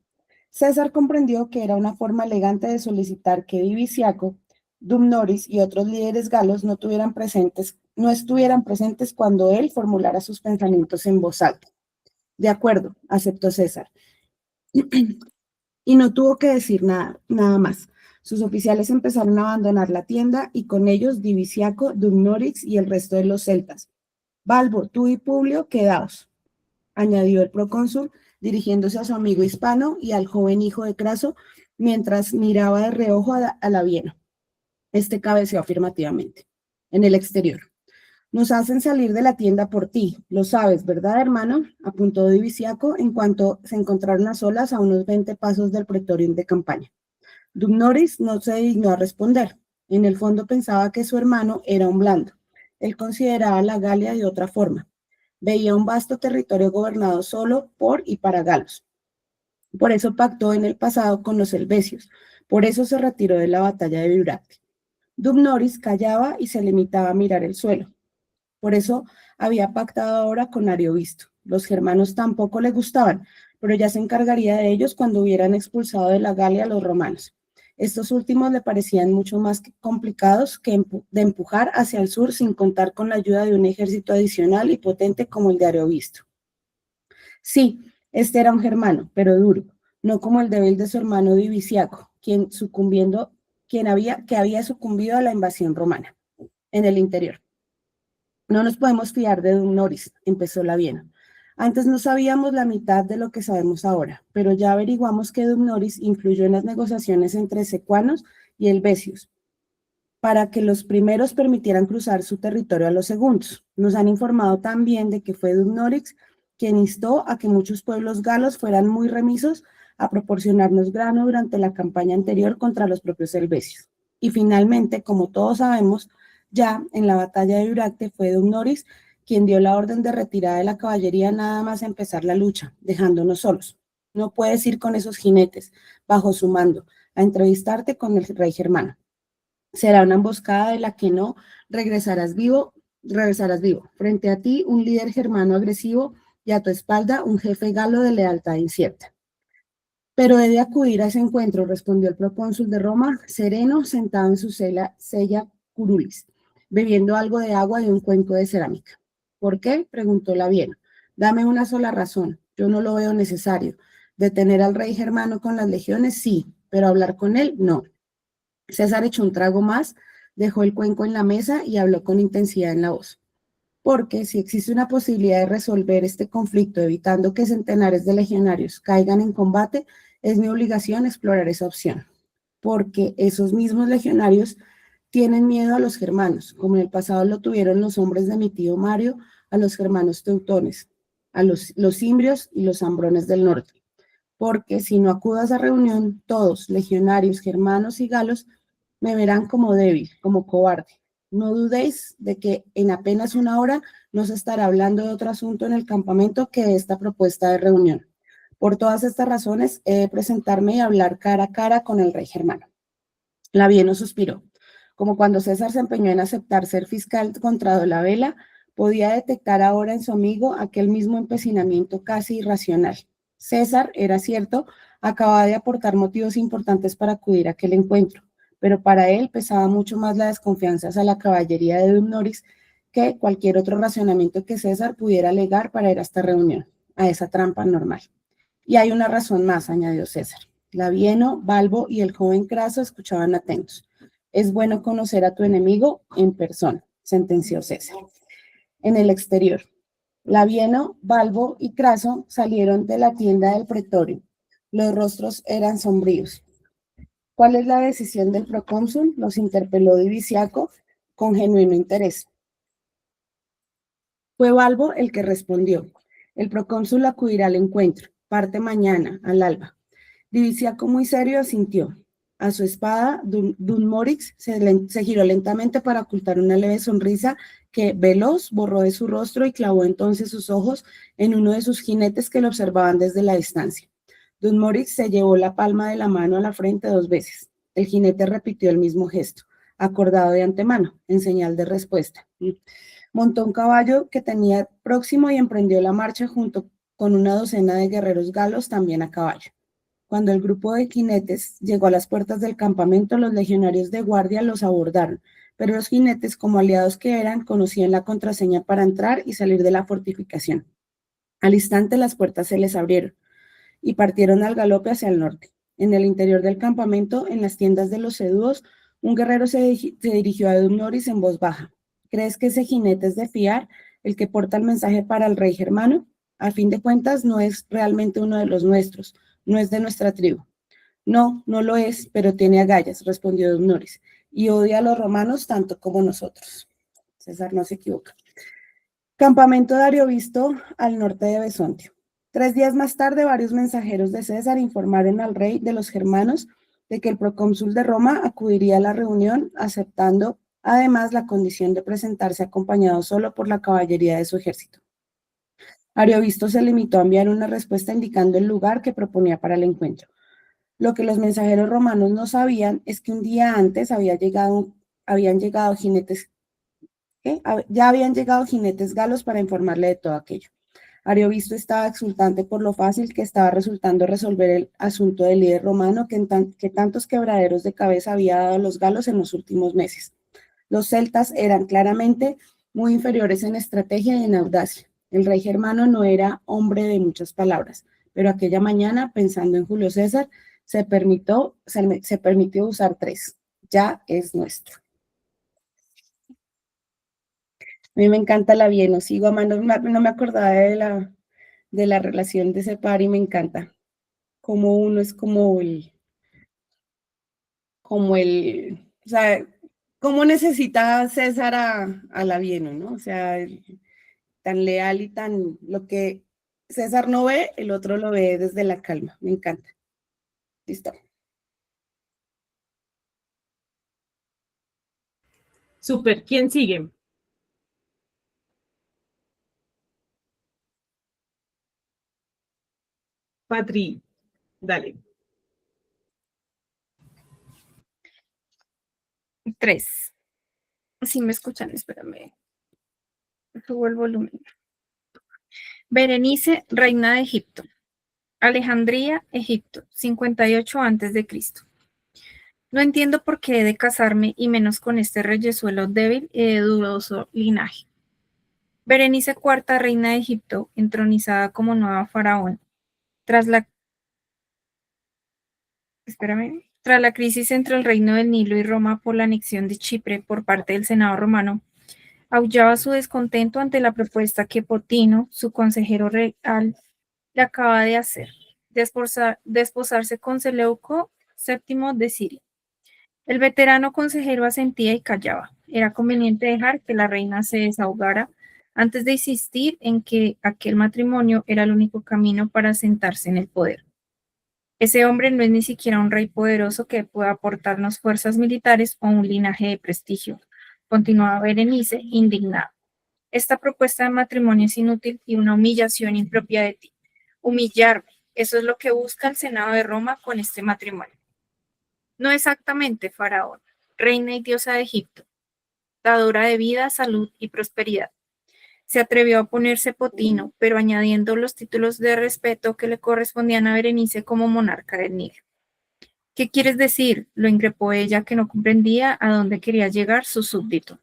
César comprendió que era una forma elegante de solicitar que Divisiaco, Dumnorix y otros líderes galos no estuvieran presentes cuando él formulara sus pensamientos en voz alta. De acuerdo, aceptó César. Y no tuvo que decir nada más. Sus oficiales empezaron a abandonar la tienda y con ellos Divisiaco, Dumnorix y el resto de los celtas. Balbo, tú y Publio, quedaos, añadió el procónsul, dirigiéndose a su amigo hispano y al joven hijo de Craso, mientras miraba de reojo a Labieno. Este cabeceó afirmativamente. En el exterior. Nos hacen salir de la tienda por ti, lo sabes, ¿verdad, hermano?, apuntó Divisiaco en cuanto se encontraron a solas a unos 20 pasos del pretorio de campaña. Dumnorix no se dignó a responder. En el fondo pensaba que su hermano era un blando. Él consideraba la Galia de otra forma. Veía un vasto territorio gobernado solo por y para galos. Por eso pactó en el pasado con los helvecios. Por eso se retiró de la batalla de Vibracte. Dumnorix callaba y se limitaba a mirar el suelo. Por eso había pactado ahora con Ariovisto. Los germanos tampoco le gustaban, pero ya se encargaría de ellos cuando hubieran expulsado de la Galia a los romanos. Estos últimos le parecían mucho más complicados de empujar hacia el sur sin contar con la ayuda de un ejército adicional y potente como el de Ariovisto. Sí, este era un germano, pero duro, no como el débil de su hermano Diviciaco, que había sucumbido a la invasión romana en el interior. No nos podemos fiar de Dumnoris, empezó Labieno. Antes no sabíamos la mitad de lo que sabemos ahora, pero ya averiguamos que Dumnoris influyó en las negociaciones entre secuanos y helvecios para que los primeros permitieran cruzar su territorio a los segundos. Nos han informado también de que fue Dumnoris quien instó a que muchos pueblos galos fueran muy remisos a proporcionarnos grano durante la campaña anterior contra los propios helvecios. Y finalmente, como todos sabemos, ya en la batalla de Bibracte fue Dumnoris quien dio la orden de retirada de la caballería nada más empezar la lucha, dejándonos solos. No puedes ir con esos jinetes, bajo su mando, a entrevistarte con el rey germano. Será una emboscada de la que no regresarás vivo. Frente a ti, un líder germano agresivo y a tu espalda, un jefe galo de lealtad incierta. Pero he de acudir a ese encuentro, respondió el procónsul de Roma, sereno, sentado en su sella curulis, bebiendo algo de agua de un cuenco de cerámica. ¿Por qué? Preguntó Labieno. Dame una sola razón. Yo no lo veo necesario. Detener al rey germano con las legiones, sí, pero hablar con él, no. César echó un trago más, dejó el cuenco en la mesa y habló con intensidad en la voz. Porque si existe una posibilidad de resolver este conflicto evitando que centenares de legionarios caigan en combate, es mi obligación explorar esa opción. Porque esos mismos legionarios tienen miedo a los germanos, como en el pasado lo tuvieron los hombres de mi tío Mario, a los germanos teutones, a los cimbrios y los ambrones del norte. Porque si no acudo a esa reunión, todos, legionarios, germanos y galos, me verán como débil, como cobarde. No dudéis de que en apenas una hora no se estará hablando de otro asunto en el campamento que de esta propuesta de reunión. Por todas estas razones, he de presentarme y hablar cara a cara con el rey germano. Labieno suspiró. Como cuando César se empeñó en aceptar ser fiscal contra Dolabella, podía detectar ahora en su amigo aquel mismo empecinamiento casi irracional. César, era cierto, acababa de aportar motivos importantes para acudir a aquel encuentro, pero para él pesaba mucho más la desconfianza hacia la caballería de Dumnoris que cualquier otro razonamiento que César pudiera alegar para ir a esta reunión, a esa trampa normal. Y hay una razón más, añadió César. Labieno, Balbo y el joven Craso escuchaban atentos. Es bueno conocer a tu enemigo en persona, sentenció César. En el exterior, Labieno, Balbo y Craso salieron de la tienda del pretorio. Los rostros eran sombríos. ¿Cuál es la decisión del procónsul? Los interpeló Diviciaco con genuino interés. Fue Balbo el que respondió. El procónsul acudirá al encuentro. Parte mañana, al alba. Diviciaco muy serio asintió. A su espada, Dumnoris se giró lentamente para ocultar una leve sonrisa que, veloz, borró de su rostro y clavó entonces sus ojos en uno de sus jinetes que lo observaban desde la distancia. Dumnoris se llevó la palma de la mano a la frente 2 veces. El jinete repitió el mismo gesto, acordado de antemano, en señal de respuesta. Montó un caballo que tenía próximo y emprendió la marcha junto con una docena de guerreros galos también a caballo. Cuando el grupo de jinetes llegó a las puertas del campamento, los legionarios de guardia los abordaron, pero los jinetes, como aliados que eran, conocían la contraseña para entrar y salir de la fortificación. Al instante las puertas se les abrieron y partieron al galope hacia el norte. En el interior del campamento, en las tiendas de los sedúos, un guerrero se dirigió a Dumnoris en voz baja. ¿Crees que ese jinete es de fiar, el que porta el mensaje para el rey germano? A fin de cuentas, no es realmente uno de los nuestros, no es de nuestra tribu. No, no lo es, pero tiene agallas, respondió Dumnoris, y odia a los romanos tanto como nosotros. César no se equivoca. Campamento de Ariovisto, al norte de Besontio. 3 días más tarde, varios mensajeros de César informaron al rey de los germanos de que el procónsul de Roma acudiría a la reunión, aceptando además la condición de presentarse acompañado solo por la caballería de su ejército. Ariovisto se limitó a enviar una respuesta indicando el lugar que proponía para el encuentro. Lo que los mensajeros romanos no sabían es que un día antes ya habían llegado jinetes galos para informarle de todo aquello. Ariovisto estaba exultante por lo fácil que estaba resultando resolver el asunto del líder romano que tantos quebraderos de cabeza había dado a los galos en los últimos meses. Los celtas eran claramente muy inferiores en estrategia y en audacia. El rey germano no era hombre de muchas palabras, pero aquella mañana, pensando en Julio César, se permitió usar 3. Ya es nuestro. A mí me encanta la Vieno, sigo amando, no me acordaba de la relación de ese par y me encanta. Como uno es o sea, cómo necesita César a la Vieno, ¿no? O sea, tan leal y tan, lo que César no ve, el otro lo ve desde la calma, me encanta. Listo. Súper. ¿Quién sigue? Patri, dale. 3. Si me escuchan, espérame. Subo el volumen. Berenice, reina de Egipto. Alejandría, Egipto, 58 a.C. No entiendo por qué he de casarme y menos con este reyezuelo débil y de dudoso linaje. Berenice IV, reina de Egipto, entronizada como nueva faraón, tras la crisis entre el reino del Nilo y Roma por la anexión de Chipre por parte del Senado romano, aullaba su descontento ante la propuesta que Potino, su consejero real, le acaba de hacer, de esposarse con Seleuco VII de Siria. El veterano consejero asentía y callaba. Era conveniente dejar que la reina se desahogara antes de insistir en que aquel matrimonio era el único camino para sentarse en el poder. Ese hombre no es ni siquiera un rey poderoso que pueda aportarnos fuerzas militares o un linaje de prestigio, continuaba Berenice, indignada. Esta propuesta de matrimonio es inútil y una humillación impropia de ti. Humillarme, eso es lo que busca el Senado de Roma con este matrimonio. No exactamente, faraón, reina y diosa de Egipto, dadora de vida, salud y prosperidad. Se atrevió a ponerse Potino, pero añadiendo los títulos de respeto que le correspondían a Berenice como monarca del Nilo. ¿Qué quieres decir?, lo increpó ella, que no comprendía a dónde quería llegar su súbdito.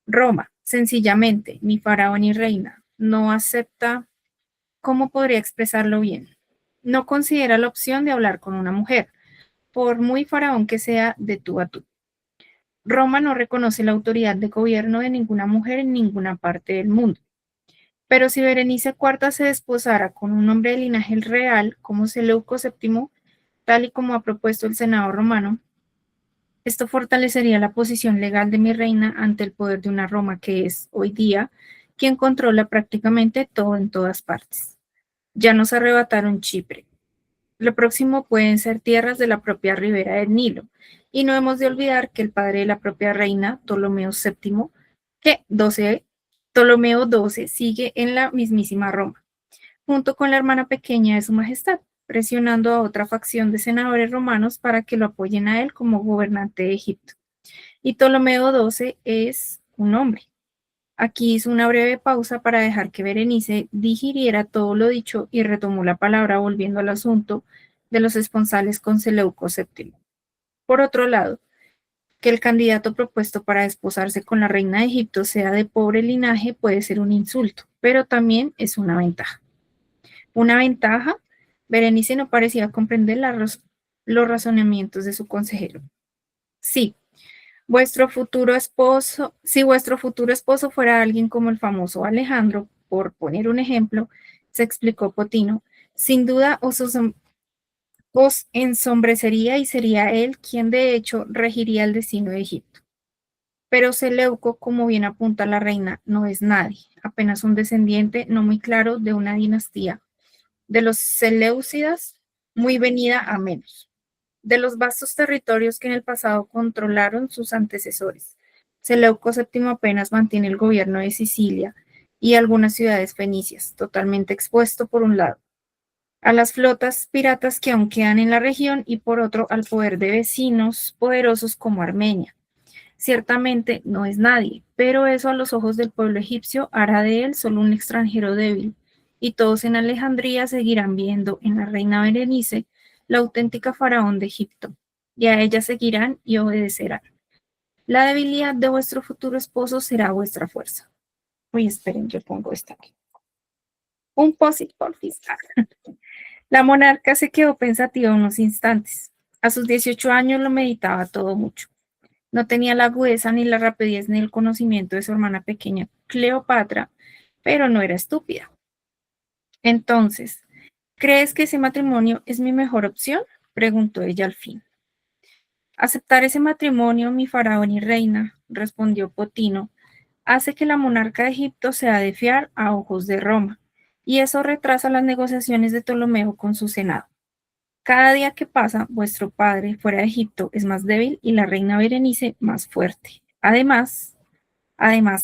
Roma, sencillamente, ni faraón ni reina, no acepta, ¿cómo podría expresarlo bien? No considera la opción de hablar con una mujer, por muy faraón que sea, de tú a tú. Roma no reconoce la autoridad de gobierno de ninguna mujer en ninguna parte del mundo. Pero si Berenice IV se desposara con un hombre de linaje real como Seleuco VII, tal y como ha propuesto el Senado romano, esto fortalecería la posición legal de mi reina ante el poder de una Roma que es, hoy día, quien controla prácticamente todo en todas partes. Ya nos arrebataron Chipre. Lo próximo pueden ser tierras de la propia ribera del Nilo, y no hemos de olvidar que el padre de la propia reina, Ptolomeo XII, sigue en la mismísima Roma, junto con la hermana pequeña de su majestad, presionando a otra facción de senadores romanos para que lo apoyen a él como gobernante de Egipto. Y Ptolomeo XII es un hombre. Aquí hizo una breve pausa para dejar que Berenice digiriera todo lo dicho y retomó la palabra volviendo al asunto de los esponsales con Seleuco VII. Por otro lado, que el candidato propuesto para desposarse con la reina de Egipto sea de pobre linaje puede ser un insulto, pero también es una ventaja. ¿Una ventaja? Berenice no parecía comprender los razonamientos de su consejero. Sí, si vuestro futuro esposo fuera alguien como el famoso Alejandro, por poner un ejemplo, se explicó Potino, sin duda os ensombrecería y sería él quien de hecho regiría el destino de Egipto. Pero Seleuco, como bien apunta la reina, no es nadie, apenas un descendiente no muy claro de una dinastía de los Seleucidas, muy venida a menos, de los vastos territorios que en el pasado controlaron sus antecesores. Seleuco VII apenas mantiene el gobierno de Sicilia y algunas ciudades fenicias, totalmente expuesto por un lado a las flotas piratas que aún quedan en la región y por otro al poder de vecinos poderosos como Armenia. Ciertamente no es nadie, pero eso a los ojos del pueblo egipcio hará de él solo un extranjero débil y todos en Alejandría seguirán viendo en la reina Berenice la auténtica faraón de Egipto, y a ella seguirán y obedecerán. La debilidad de vuestro futuro esposo será vuestra fuerza. Uy, esperen, yo pongo esta aquí. Un posit por fiscal. La monarca se quedó pensativa unos instantes. A sus 18 años lo meditaba todo mucho. No tenía la agudeza ni la rapidez ni el conocimiento de su hermana pequeña, Cleopatra, pero no era estúpida. Entonces, ¿crees que ese matrimonio es mi mejor opción?, preguntó ella al fin. Aceptar ese matrimonio, mi faraón y reina, respondió Potino, hace que la monarca de Egipto sea de fiar a ojos de Roma, y eso retrasa las negociaciones de Ptolomeo con su senado. Cada día que pasa, vuestro padre fuera de Egipto es más débil y la reina Berenice más fuerte. ¿Además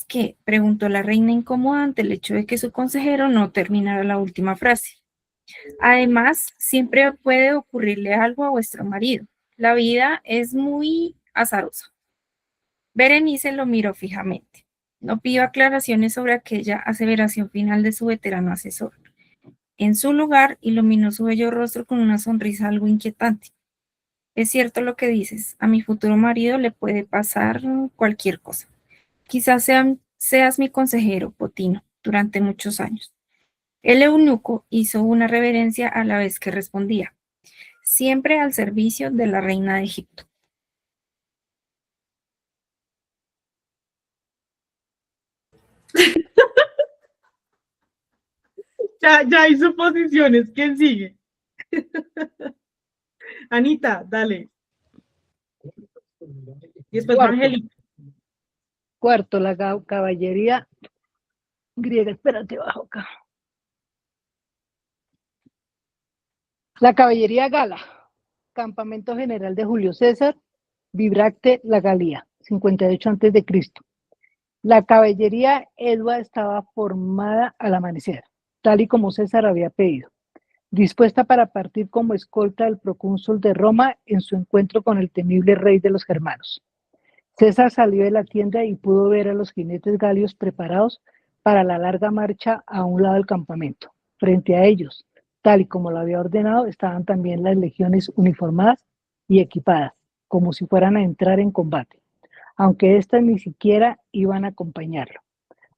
qué?, preguntó la reina incómoda ante el hecho de que su consejero no terminara la última frase. Además, siempre puede ocurrirle algo a vuestro marido. La vida es muy azarosa. Berenice lo miró fijamente. No pidió aclaraciones sobre aquella aseveración final de su veterano asesor. En su lugar, iluminó su bello rostro con una sonrisa algo inquietante. Es cierto lo que dices, a mi futuro marido le puede pasar cualquier cosa. Quizás seas mi consejero, Potino, durante muchos años. El eunuco hizo una reverencia a la vez que respondía, siempre al servicio de la reina de Egipto. Ya hay suposiciones. ¿Quién sigue? Anita, dale. Y después Cuarto. Angélica. Cuarto, la caballería griega. Espérate, bajo acá. La caballería gala. Campamento general de Julio César. Bibracte, la Galía, 58 a.C. La caballería Edua estaba formada al amanecer, tal y como César había pedido, dispuesta para partir como escolta del procónsul de Roma en su encuentro con el temible rey de los germanos. César salió de la tienda y pudo ver a los jinetes galios preparados para la larga marcha a un lado del campamento. Frente a ellos, tal y como lo había ordenado, estaban también las legiones uniformadas y equipadas, como si fueran a entrar en combate, aunque éstas ni siquiera iban a acompañarlo.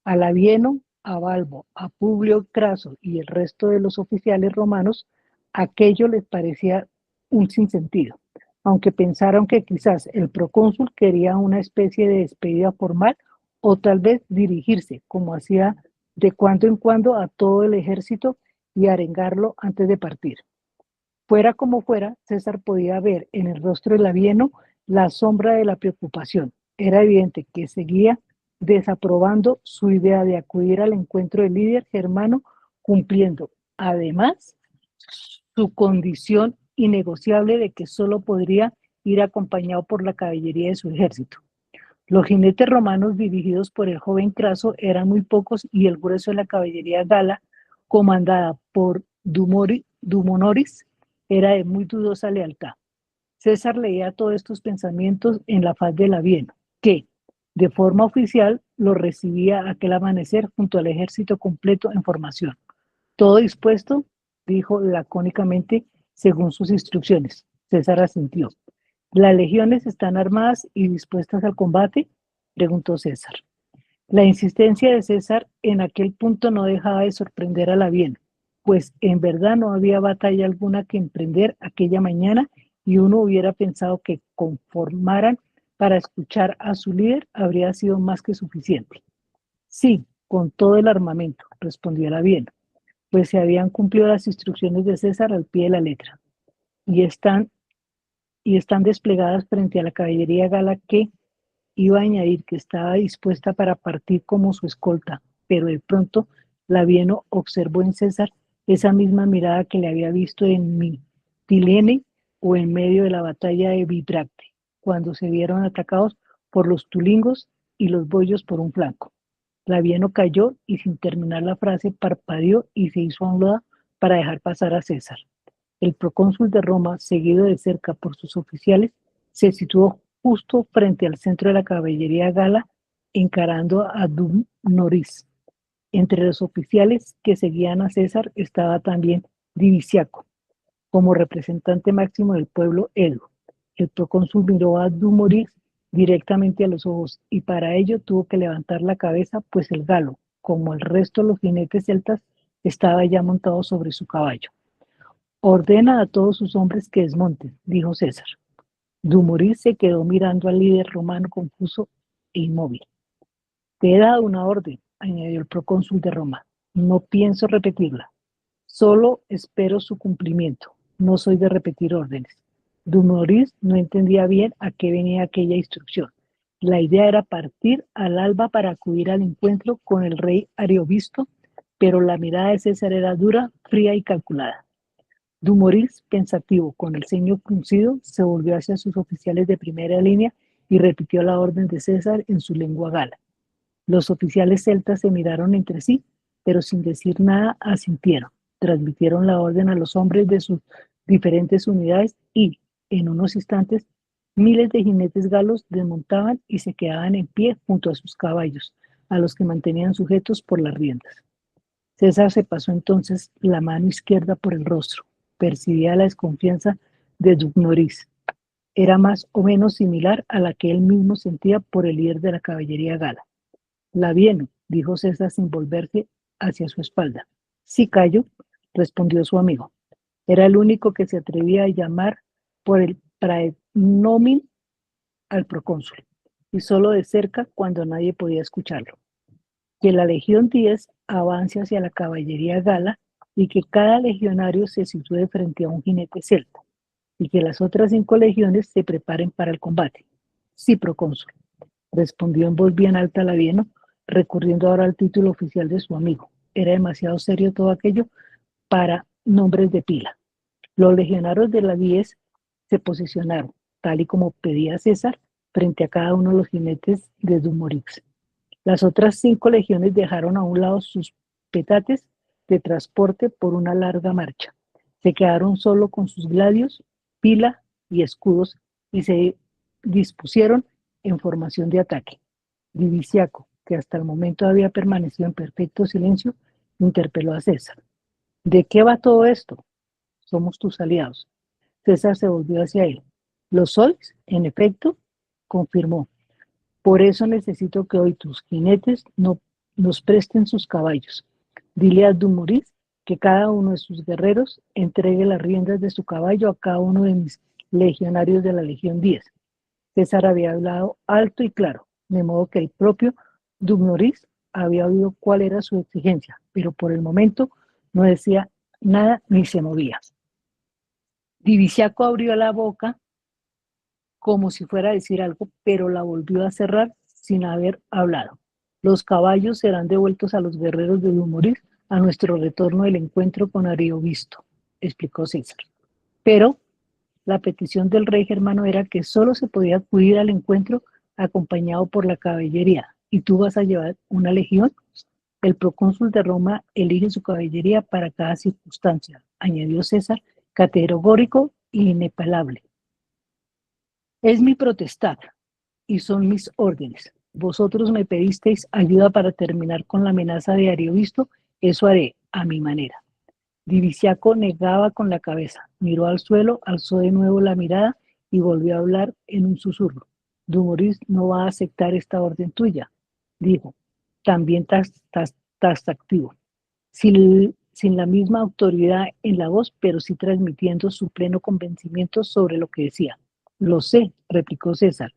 A Labieno, a Balbo, a Publio Craso y el resto de los oficiales romanos, aquello les parecía un sinsentido, aunque pensaron que quizás el procónsul quería una especie de despedida formal o tal vez dirigirse, como hacía de cuando en cuando, a todo el ejército y arengarlo antes de partir. Fuera como fuera, César podía ver en el rostro de Labieno la sombra de la preocupación. Era evidente que seguía desaprobando su idea de acudir al encuentro del líder germano, cumpliendo, además, su condición innegociable de que solo podría ir acompañado por la caballería de su ejército. Los jinetes romanos dirigidos por el joven Craso eran muy pocos y el grueso de la caballería gala, comandada por Dumonoris, era de muy dudosa lealtad. César leía todos estos pensamientos en la faz de Labieno, que, de forma oficial, lo recibía aquel amanecer junto al ejército completo en formación. Todo dispuesto, dijo lacónicamente, según sus instrucciones. César asintió. ¿Las legiones están armadas y dispuestas al combate?, preguntó César. La insistencia de César en aquel punto no dejaba de sorprender a Labieno, pues en verdad no había batalla alguna que emprender aquella mañana y uno hubiera pensado que conformaran para escuchar a su líder habría sido más que suficiente. Sí, con todo el armamento, respondió Labieno, pues se habían cumplido las instrucciones de César al pie de la letra, y están desplegadas frente a la caballería gala que iba a añadir que estaba dispuesta para partir como su escolta, pero de pronto Labieno observó en César esa misma mirada que le había visto en Mitilene o en medio de la batalla de Bibracte, cuando se vieron atacados por los tulingos y los boyos por un flanco. Labieno cayó y sin terminar la frase parpadeó y se hizo a un lado para dejar pasar a César. El procónsul de Roma, seguido de cerca por sus oficiales, se situó justo frente al centro de la caballería gala, encarando a Dumonoris. Entre los oficiales que seguían a César estaba también Divisiaco, como representante máximo del pueblo Edo. El procónsul miró a Dumoris directamente a los ojos y para ello tuvo que levantar la cabeza, pues el galo, como el resto de los jinetes celtas, estaba ya montado sobre su caballo. Ordena a todos sus hombres que desmonten, dijo César. Dumoris se quedó mirando al líder romano confuso e inmóvil. Te he dado una orden, añadió el procónsul de Roma. No pienso repetirla. Solo espero su cumplimiento. No soy de repetir órdenes. Dumoris no entendía bien a qué venía aquella instrucción. La idea era partir al alba para acudir al encuentro con el rey Ariovisto, pero la mirada de César era dura, fría y calculada. Dumoris, pensativo, con el ceño fruncido, se volvió hacia sus oficiales de primera línea y repitió la orden de César en su lengua gala. Los oficiales celtas se miraron entre sí, pero sin decir nada asintieron. Transmitieron la orden a los hombres de sus diferentes unidades y, en unos instantes, miles de jinetes galos desmontaban y se quedaban en pie junto a sus caballos, a los que mantenían sujetos por las riendas. César se pasó entonces la mano izquierda por el rostro. Percibía la desconfianza de Dumoris. Era más o menos similar a la que él mismo sentía por el líder de la caballería gala. La vieno, dijo César sin volverse hacia su espalda. Sí, callo, respondió su amigo. Era el único que se atrevía a llamar por el praenomen al procónsul, y solo de cerca cuando nadie podía escucharlo. Que la Legión 10 avance hacia la caballería gala y que cada legionario se sitúe frente a un jinete celta, y que las otras 5 legiones se preparen para el combate. Sí, procónsul, respondió en voz bien alta Labieno, recurriendo ahora al título oficial de su amigo. Era demasiado serio todo aquello para nombres de pila. Los legionarios de la 10 se posicionaron, tal y como pedía César, frente a cada uno de los jinetes de Dumoris. Las otras 5 legiones dejaron a un lado sus petates de transporte por una larga marcha. Se quedaron solo con sus gladios, pila y escudos y se dispusieron en formación de ataque. Divisiaco, que hasta el momento había permanecido en perfecto silencio, interpeló a César. ¿De qué va todo esto? Somos tus aliados. César se volvió hacia él. ¿Lo sois? En efecto, confirmó. Por eso necesito que hoy tus jinetes nos presten sus caballos. Dile a Dumoris que cada uno de sus guerreros entregue las riendas de su caballo a cada uno de mis legionarios de la Legión 10. César había hablado alto y claro, de modo que el propio Dumoris había oído cuál era su exigencia, pero por el momento no decía nada ni se movía. Divisiaco abrió la boca como si fuera a decir algo, pero la volvió a cerrar sin haber hablado. Los caballos serán devueltos a los guerreros de Dumoris a nuestro retorno del encuentro con Ariovisto, explicó César. Pero la petición del rey germano era que solo se podía acudir al encuentro acompañado por la caballería. ¿Y tú vas a llevar una legión? El procónsul de Roma elige su caballería para cada circunstancia, añadió César, categórico e inapelable. Es mi potestad y son mis órdenes. Vosotros me pedisteis ayuda para terminar con la amenaza de Ariovisto, eso haré a mi manera. Divisiaco negaba con la cabeza, miró al suelo, alzó de nuevo la mirada y volvió a hablar en un susurro. Dumoris no va a aceptar esta orden tuya, dijo, también taxativo, sin la misma autoridad en la voz, pero sí transmitiendo su pleno convencimiento sobre lo que decía. Lo sé, replicó César,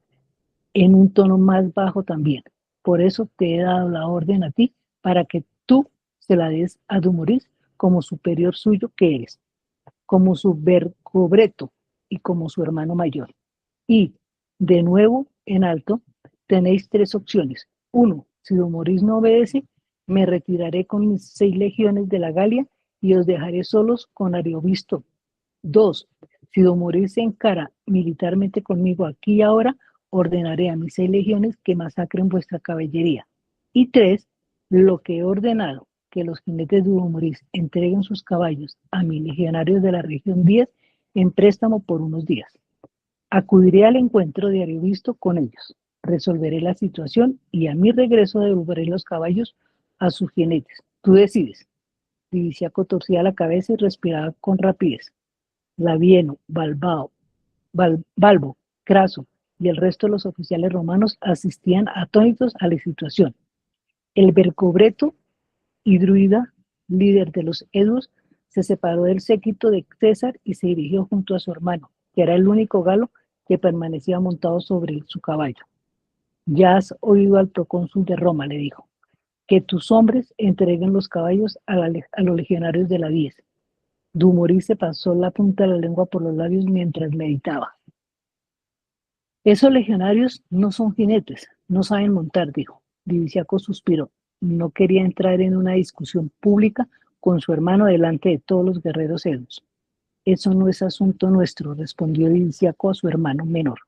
en un tono más bajo también. Por eso te he dado la orden a ti, para que tú se la des a Dumoris como superior suyo que eres, como su vercobreto y como su hermano mayor. Y, de nuevo, en alto, tenéis 3 opciones. 1, si Dumoris no obedece, me retiraré con mis 6 legiones de la Galia y os dejaré solos con Ariovisto. 2, si Dumoris se encara militarmente conmigo aquí y ahora, ordenaré a mis 6 legiones que masacren vuestra caballería. Y 3, lo que he ordenado, que los jinetes de Dumoris entreguen sus caballos a mis legionarios de la región 10 en préstamo por unos días. Acudiré al encuentro de Ariovisto con ellos, resolveré la situación y a mi regreso devolveré los caballos a sus jinetes. Tú decides. Diviciaco torcía la cabeza y respiraba con rapidez. Labieno, Balbo, Craso y el resto de los oficiales romanos asistían atónitos a la situación. El Vercobreto y Druida, líder de los Eduos, se separó del séquito de César y se dirigió junto a su hermano, que era el único galo que permanecía montado sobre su caballo. Ya has oído al procónsul de Roma, le dijo, que tus hombres entreguen los caballos a los legionarios de la 10. Dumoris se pasó la punta de la lengua por los labios mientras meditaba. Esos legionarios no son jinetes, no saben montar, dijo. Diviciaco suspiró. No quería entrar en una discusión pública con su hermano delante de todos los guerreros edos. Eso no es asunto nuestro, respondió Diviciaco a su hermano menor.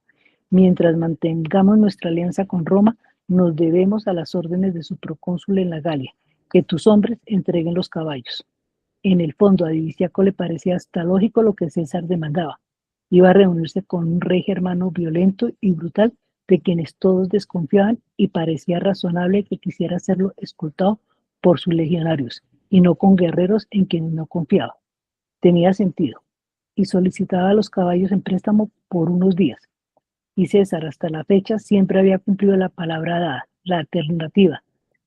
Mientras mantengamos nuestra alianza con Roma, nos debemos a las órdenes de su procónsul en la Galia, que tus hombres entreguen los caballos. En el fondo a Diviciaco le parecía hasta lógico lo que César demandaba. Iba a reunirse con un rey germano violento y brutal de quienes todos desconfiaban y parecía razonable que quisiera hacerlo escoltado por sus legionarios y no con guerreros en quienes no confiaba. Tenía sentido y solicitaba los caballos en préstamo por unos días. Y César hasta la fecha siempre había cumplido la palabra dada, la alternativa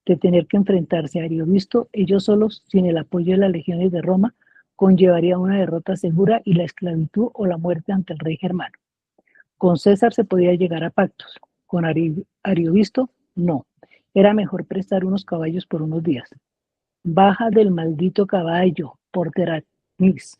de tener que enfrentarse a Ariovisto ellos solos sin el apoyo de las legiones de Roma conllevaría una derrota segura y la esclavitud o la muerte ante el rey germano. Con César se podía llegar a pactos, con Ariovisto no. Era mejor prestar unos caballos por unos días. Baja del maldito caballo, Porteranix,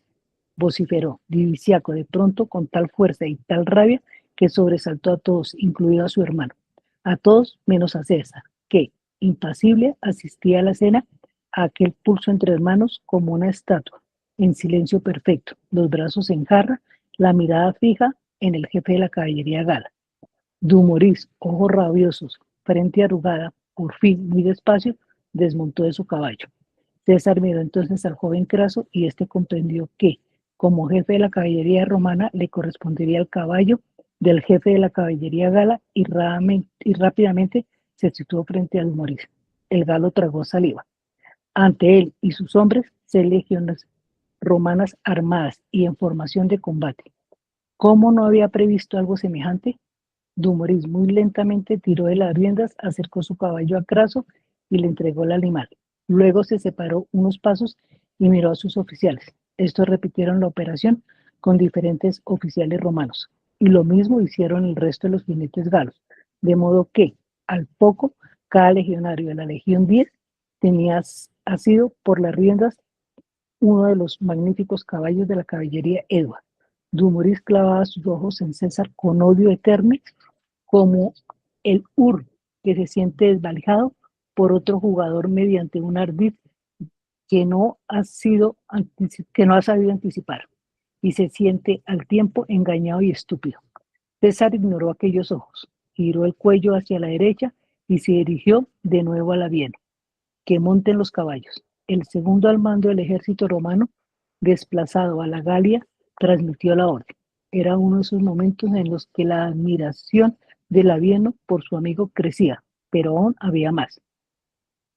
vociferó Diviciaco de pronto con tal fuerza y tal rabia que sobresaltó a todos, incluido a su hermano. A todos menos a César, que, impasible, asistía a la cena, a aquel pulso entre hermanos como una estatua, en silencio perfecto, los brazos en jarra, la mirada fija en el jefe de la caballería gala. Dumoris, ojos rabiosos, frente arrugada, por fin, muy despacio, desmontó de su caballo. César miró entonces al joven Craso y éste comprendió que, como jefe de la caballería romana, le correspondería el caballo del jefe de la caballería gala y rápidamente se situó frente a Dumoris. El galo tragó saliva. Ante él y sus hombres, 6 legiones romanas armadas y en formación de combate. ¿Cómo no había previsto algo semejante? Dumoris muy lentamente tiró de las riendas, acercó su caballo a Craso y le entregó el animal. Luego se separó unos pasos y miró a sus oficiales. Estos repitieron la operación con diferentes oficiales romanos. Y lo mismo hicieron el resto de los jinetes galos. De modo que, al poco, cada legionario de la Legión 10 tenía asido por las riendas uno de los magníficos caballos de la caballería Edua. Dumoris clavaba sus ojos en César con odio eterno, como el hur que se siente desvalijado por otro jugador mediante un ardid que no ha sabido anticipar y se siente al tiempo engañado y estúpido. César ignoró aquellos ojos, giró el cuello hacia la derecha y se dirigió de nuevo a la Viena. Que monten los caballos. El segundo al mando del ejército romano, desplazado a la Galia, transmitió la orden. Era uno de esos momentos en los que la admiración de Labieno por su amigo crecía, pero aún había más.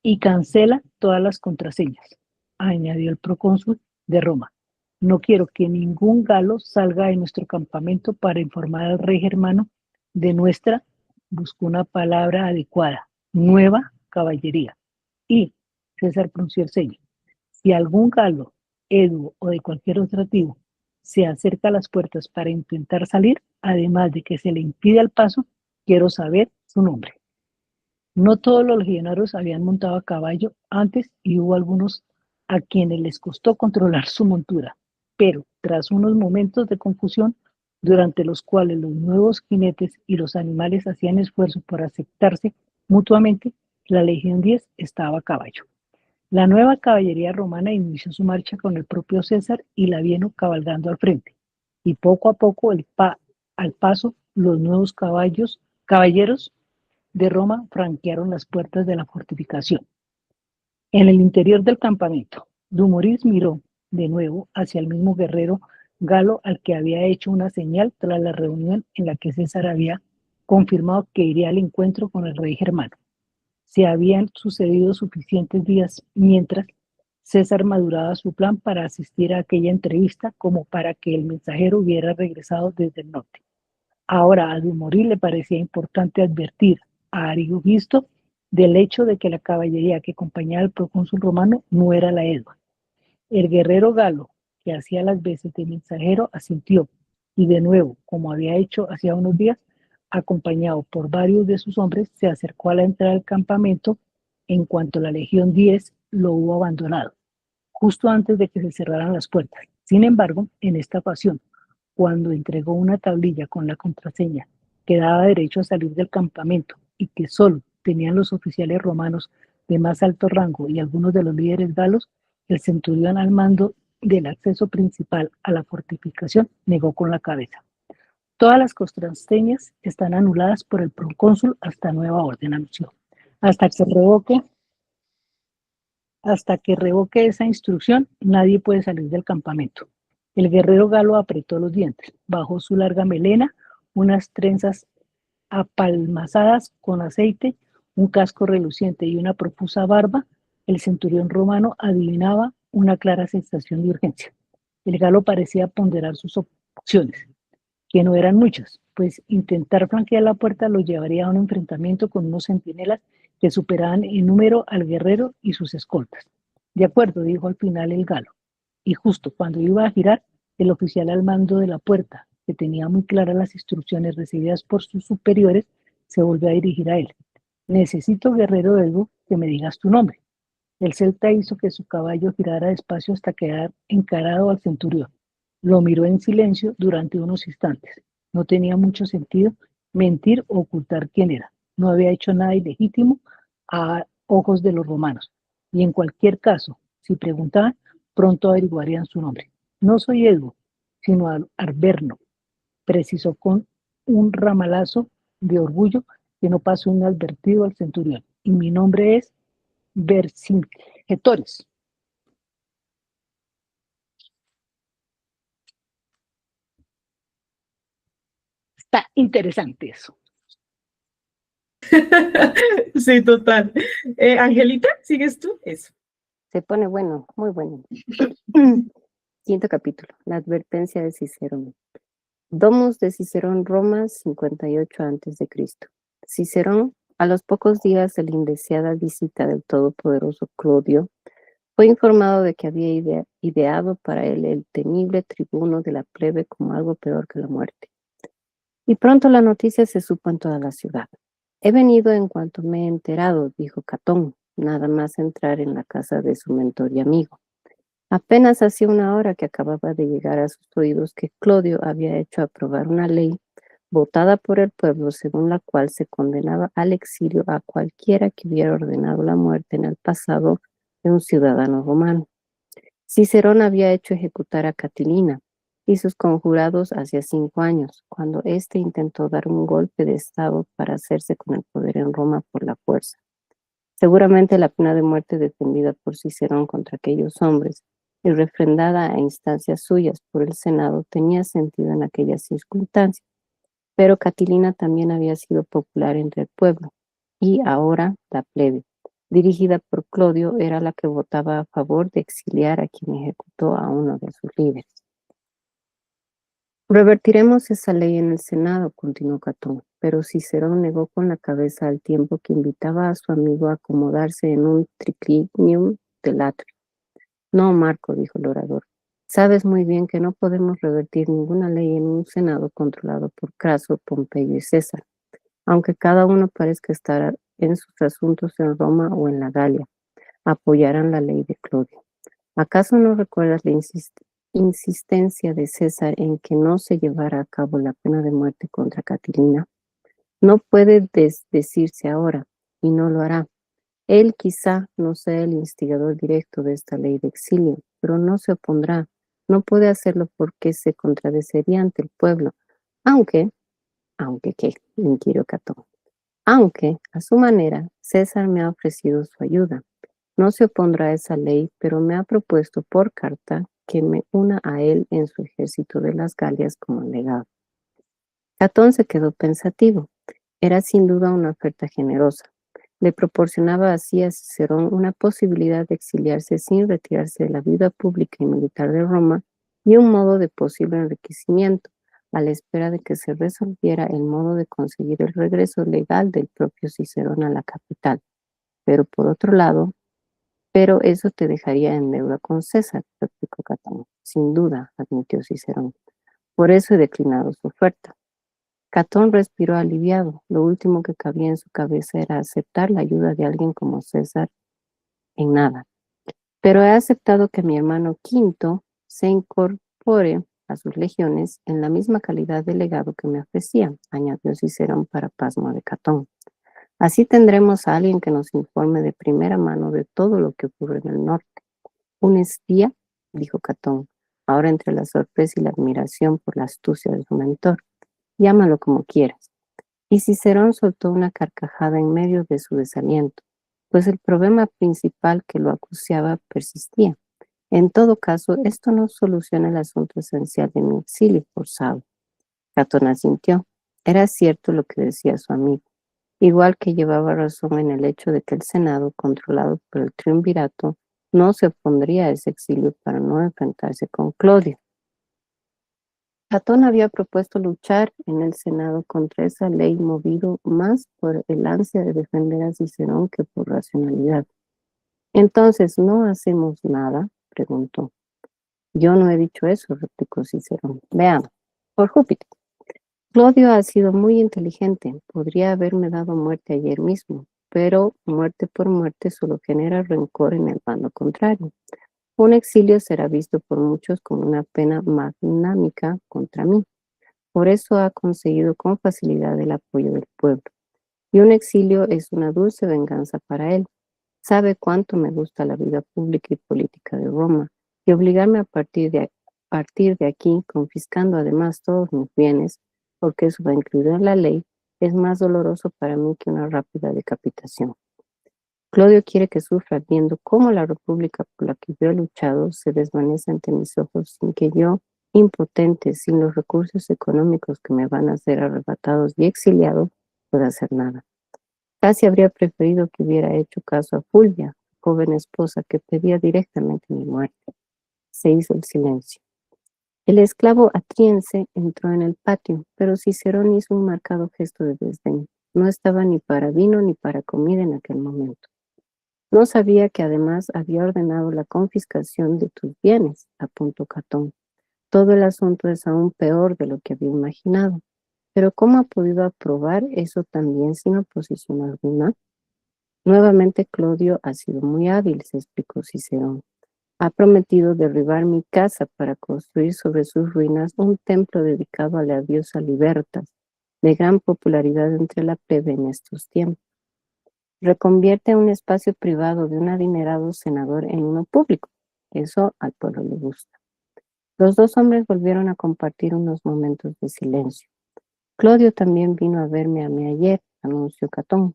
Y cancela todas las contraseñas, añadió el procónsul de Roma. No quiero que ningún galo salga de nuestro campamento para informar al rey germano de nuestra, buscó una palabra adecuada, nueva caballería. Y, César frunció el ceño, si algún galo, eduo o de cualquier otra tribu se acerca a las puertas para intentar salir, además de que se le impide el paso, quiero saber su nombre. No todos los legionarios habían montado a caballo antes y hubo algunos a quienes les costó controlar su montura, pero tras unos momentos de confusión, durante los cuales los nuevos jinetes y los animales hacían esfuerzo por aceptarse mutuamente, la Legión 10 estaba a caballo. La nueva caballería romana inició su marcha con el propio César y Labieno cabalgando al frente, y poco a poco al paso los nuevos caballeros de Roma franquearon las puertas de la fortificación. En el interior del campamento, Dumoris miró de nuevo hacia el mismo guerrero galo al que había hecho una señal tras la reunión en la que César había confirmado que iría al encuentro con el rey germano. Se habían sucedido suficientes días mientras César maduraba su plan para asistir a aquella entrevista como para que el mensajero hubiera regresado desde el norte. Ahora a Dumouriez le parecía importante advertir a Aristogisto del hecho de que la caballería que acompañaba al procónsul romano no era la Edba. El guerrero galo, que hacía las veces de mensajero, asintió y de nuevo, como había hecho hacía unos días, acompañado por varios de sus hombres, se acercó a la entrada del campamento en cuanto la Legión 10 lo hubo abandonado, justo antes de que se cerraran las puertas. Sin embargo, en esta ocasión, cuando entregó una tablilla con la contraseña que daba derecho a salir del campamento y que solo tenían los oficiales romanos de más alto rango y algunos de los líderes galos, el centurión al mando del acceso principal a la fortificación negó con la cabeza. Todas las contraseñas están anuladas por el procónsul hasta nueva orden, anunció. Hasta que revoque esa instrucción, nadie puede salir del campamento. El guerrero galo apretó los dientes, bajó su larga melena, unas trenzas apalmazadas con aceite, un casco reluciente y una profusa barba. El centurión romano adivinaba una clara sensación de urgencia. El galo parecía ponderar sus opciones, que no eran muchas, pues intentar flanquear la puerta lo llevaría a un enfrentamiento con unos centinelas que superaban en número al guerrero y sus escoltas. De acuerdo, dijo al final el galo, y justo cuando iba a girar, el oficial al mando de la puerta, que tenía muy claras las instrucciones recibidas por sus superiores, se volvió a dirigir a él. Necesito, guerrero Elbo, que me digas tu nombre. El celta hizo que su caballo girara despacio hasta quedar encarado al centurión. Lo miró en silencio durante unos instantes. No tenía mucho sentido mentir o ocultar quién era. No había hecho nada ilegítimo a ojos de los romanos. Y en cualquier caso, si preguntaban, pronto averiguarían su nombre. No soy Edgo, sino Arverno, precisó con un ramalazo de orgullo que no pasó inadvertido al centurión. Y mi nombre es Vercingetorix. Está interesante eso. Sí, total. Angelita, ¿sigues tú? Eso. Se pone bueno, muy bueno. Quinto capítulo, la advertencia de Cicerón. Domus de Cicerón, Roma, 58 a.C. Cicerón, a los pocos días de la indeseada visita del todopoderoso Clodio, fue informado de que había ideado para él el temible tribuno de la plebe como algo peor que la muerte. Y pronto la noticia se supo en toda la ciudad. He venido en cuanto me he enterado, dijo Catón, nada más entrar en la casa de su mentor y amigo. Apenas hacía una hora que acababa de llegar a sus oídos que Clodio había hecho aprobar una ley votada por el pueblo según la cual se condenaba al exilio a cualquiera que hubiera ordenado la muerte en el pasado de un ciudadano romano. Cicerón había hecho ejecutar a Catilina y sus conjurados hacía 5 años, cuando éste intentó dar un golpe de estado para hacerse con el poder en Roma por la fuerza. Seguramente la pena de muerte defendida por Cicerón contra aquellos hombres y refrendada a instancias suyas por el Senado tenía sentido en aquellas circunstancias, pero Catilina también había sido popular entre el pueblo, y ahora la plebe, dirigida por Clodio, era la que votaba a favor de exiliar a quien ejecutó a uno de sus líderes. Revertiremos esa ley en el Senado, continuó Catón, pero Cicerón negó con la cabeza al tiempo que invitaba a su amigo a acomodarse en un triclinium del atrio. No, Marco, dijo el orador, sabes muy bien que no podemos revertir ninguna ley en un Senado controlado por Craso, Pompeyo y César, aunque cada uno parezca estar en sus asuntos en Roma o en la Galia, apoyarán la ley de Clodio. ¿Acaso no recuerdas la insistencia de César en que no se llevara a cabo la pena de muerte contra Catilina? No puede decirse ahora, y no lo hará. Él quizá no sea el instigador directo de esta ley de exilio, pero no se opondrá. No puede hacerlo porque se contradeciría ante el pueblo, aunque ¿qué? Inquirió Catón. Aunque, a su manera, César me ha ofrecido su ayuda. No se opondrá a esa ley, pero me ha propuesto por carta que me una a él en su ejército de las Galias como legado. Catón se quedó pensativo. Era sin duda una oferta generosa, Le proporcionaba así a Cicerón una posibilidad de exiliarse sin retirarse de la vida pública y militar de Roma y un modo de posible enriquecimiento, a la espera de que se resolviera el modo de conseguir el regreso legal del propio Cicerón a la capital. Pero por otro lado, pero eso te dejaría en deuda con César, replicó Catón. Sin duda, admitió Cicerón. Por eso he declinado su oferta. Catón respiró aliviado. Lo último que cabía en su cabeza era aceptar la ayuda de alguien como César en nada. Pero he aceptado que mi hermano Quinto se incorpore a sus legiones en la misma calidad de legado que me ofrecía, añadió Cicerón para pasmo de Catón. Así tendremos a alguien que nos informe de primera mano de todo lo que ocurre en el norte. Un espía, dijo Catón, ahora entre la sorpresa y la admiración por la astucia de su mentor. Llámalo como quieras. Y Cicerón soltó una carcajada en medio de su desaliento, pues el problema principal que lo acuciaba persistía. En todo caso, esto no soluciona el asunto esencial de mi exilio forzado. Catón asintió. Era cierto lo que decía su amigo, igual que llevaba razón en el hecho de que el Senado, controlado por el triunvirato, no se opondría a ese exilio para no enfrentarse con Clodio. Catón había propuesto luchar en el Senado contra esa ley movido más por el ansia de defender a Cicerón que por racionalidad. Entonces, ¿no hacemos nada?, preguntó. Yo no he dicho eso, replicó Cicerón. Veamos, por Júpiter. Clodio ha sido muy inteligente. Podría haberme dado muerte ayer mismo, pero muerte por muerte solo genera rencor en el bando contrario. Un exilio será visto por muchos como una pena magnánica contra mí. Por eso ha conseguido con facilidad el apoyo del pueblo. Y un exilio es una dulce venganza para él. Sabe cuánto me gusta la vida pública y política de Roma, y obligarme a partir de aquí, confiscando además todos mis bienes, porque eso va a incluir la ley, es más doloroso para mí que una rápida decapitación. Clodio quiere que sufra viendo cómo la república por la que yo he luchado se desvanece ante mis ojos sin que yo, impotente, sin los recursos económicos que me van a ser arrebatados y exiliado, pueda hacer nada. Casi habría preferido que hubiera hecho caso a Fulvia, joven esposa que pedía directamente mi muerte. Se hizo el silencio. El esclavo atriense entró en el patio, pero Cicerón hizo un marcado gesto de desdén. No estaba ni para vino ni para comida en aquel momento. No sabía que además había ordenado la confiscación de tus bienes, apuntó Catón. Todo el asunto es aún peor de lo que había imaginado. Pero ¿cómo ha podido aprobar eso también sin oposición alguna? Nuevamente Clodio ha sido muy hábil, se explicó Cicerón. Ha prometido derribar mi casa para construir sobre sus ruinas un templo dedicado a la diosa Libertas, de gran popularidad entre la plebe en estos tiempos. Reconvierte un espacio privado de un adinerado senador en uno público. Eso al pueblo le gusta. Los dos hombres volvieron a compartir unos momentos de silencio. Clodio también vino a verme a mí ayer, anunció Catón,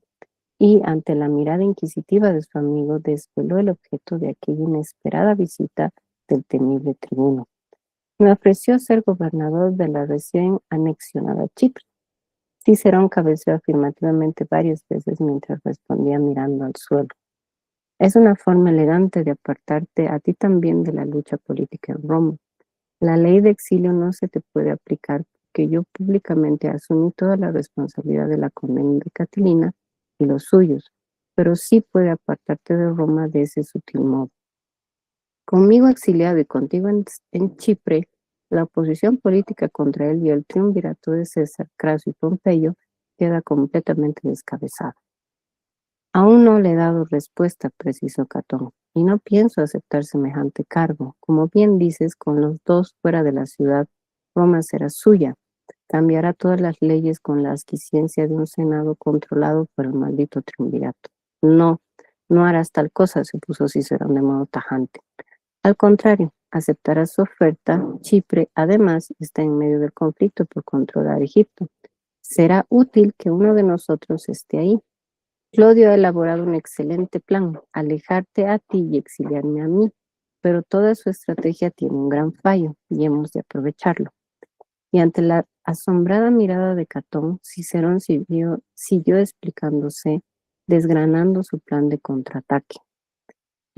y ante la mirada inquisitiva de su amigo desveló el objeto de aquella inesperada visita del temible tribuno. Me ofreció ser gobernador de la recién anexionada Chipre. Cicerón cabeceó afirmativamente varias veces mientras respondía mirando al suelo. Es una forma elegante de apartarte a ti también de la lucha política en Roma. La ley de exilio no se te puede aplicar porque yo públicamente asumí toda la responsabilidad de la condena de Catilina y los suyos, pero sí puede apartarte de Roma de ese sutil modo. Conmigo exiliado y contigo en Chipre, la oposición política contra él y el triunvirato de César, Craso y Pompeyo queda completamente descabezada. Aún no le he dado respuesta, precisó Catón, y no pienso aceptar semejante cargo. Como bien dices, con los dos fuera de la ciudad, Roma será suya. Cambiará todas las leyes con la asquiciencia de un senado controlado por el maldito triunvirato. No, no harás tal cosa, se puso Cicerón de modo tajante. Al contrario, aceptará su oferta. Chipre, además, está en medio del conflicto por controlar Egipto. Será útil que uno de nosotros esté ahí. Clodio ha elaborado un excelente plan, alejarte a ti y exiliarme a mí, pero toda su estrategia tiene un gran fallo y hemos de aprovecharlo. Y ante la asombrada mirada de Catón, Cicerón siguió explicándose desgranando su plan de contraataque.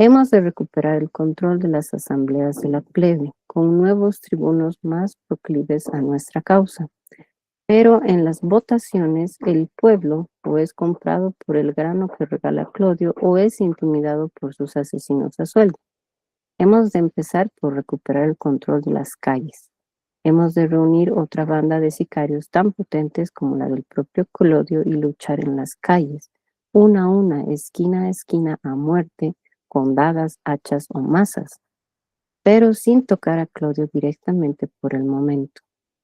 Hemos de recuperar el control de las asambleas de la plebe, con nuevos tribunos más proclives a nuestra causa. Pero en las votaciones, el pueblo o es comprado por el grano que regala Clodio o es intimidado por sus asesinos a sueldo. Hemos de empezar por recuperar el control de las calles. Hemos de reunir otra banda de sicarios tan potentes como la del propio Clodio y luchar en las calles, una a una, esquina a esquina, a muerte, con dagas, hachas o mazas, pero sin tocar a Clodio directamente por el momento.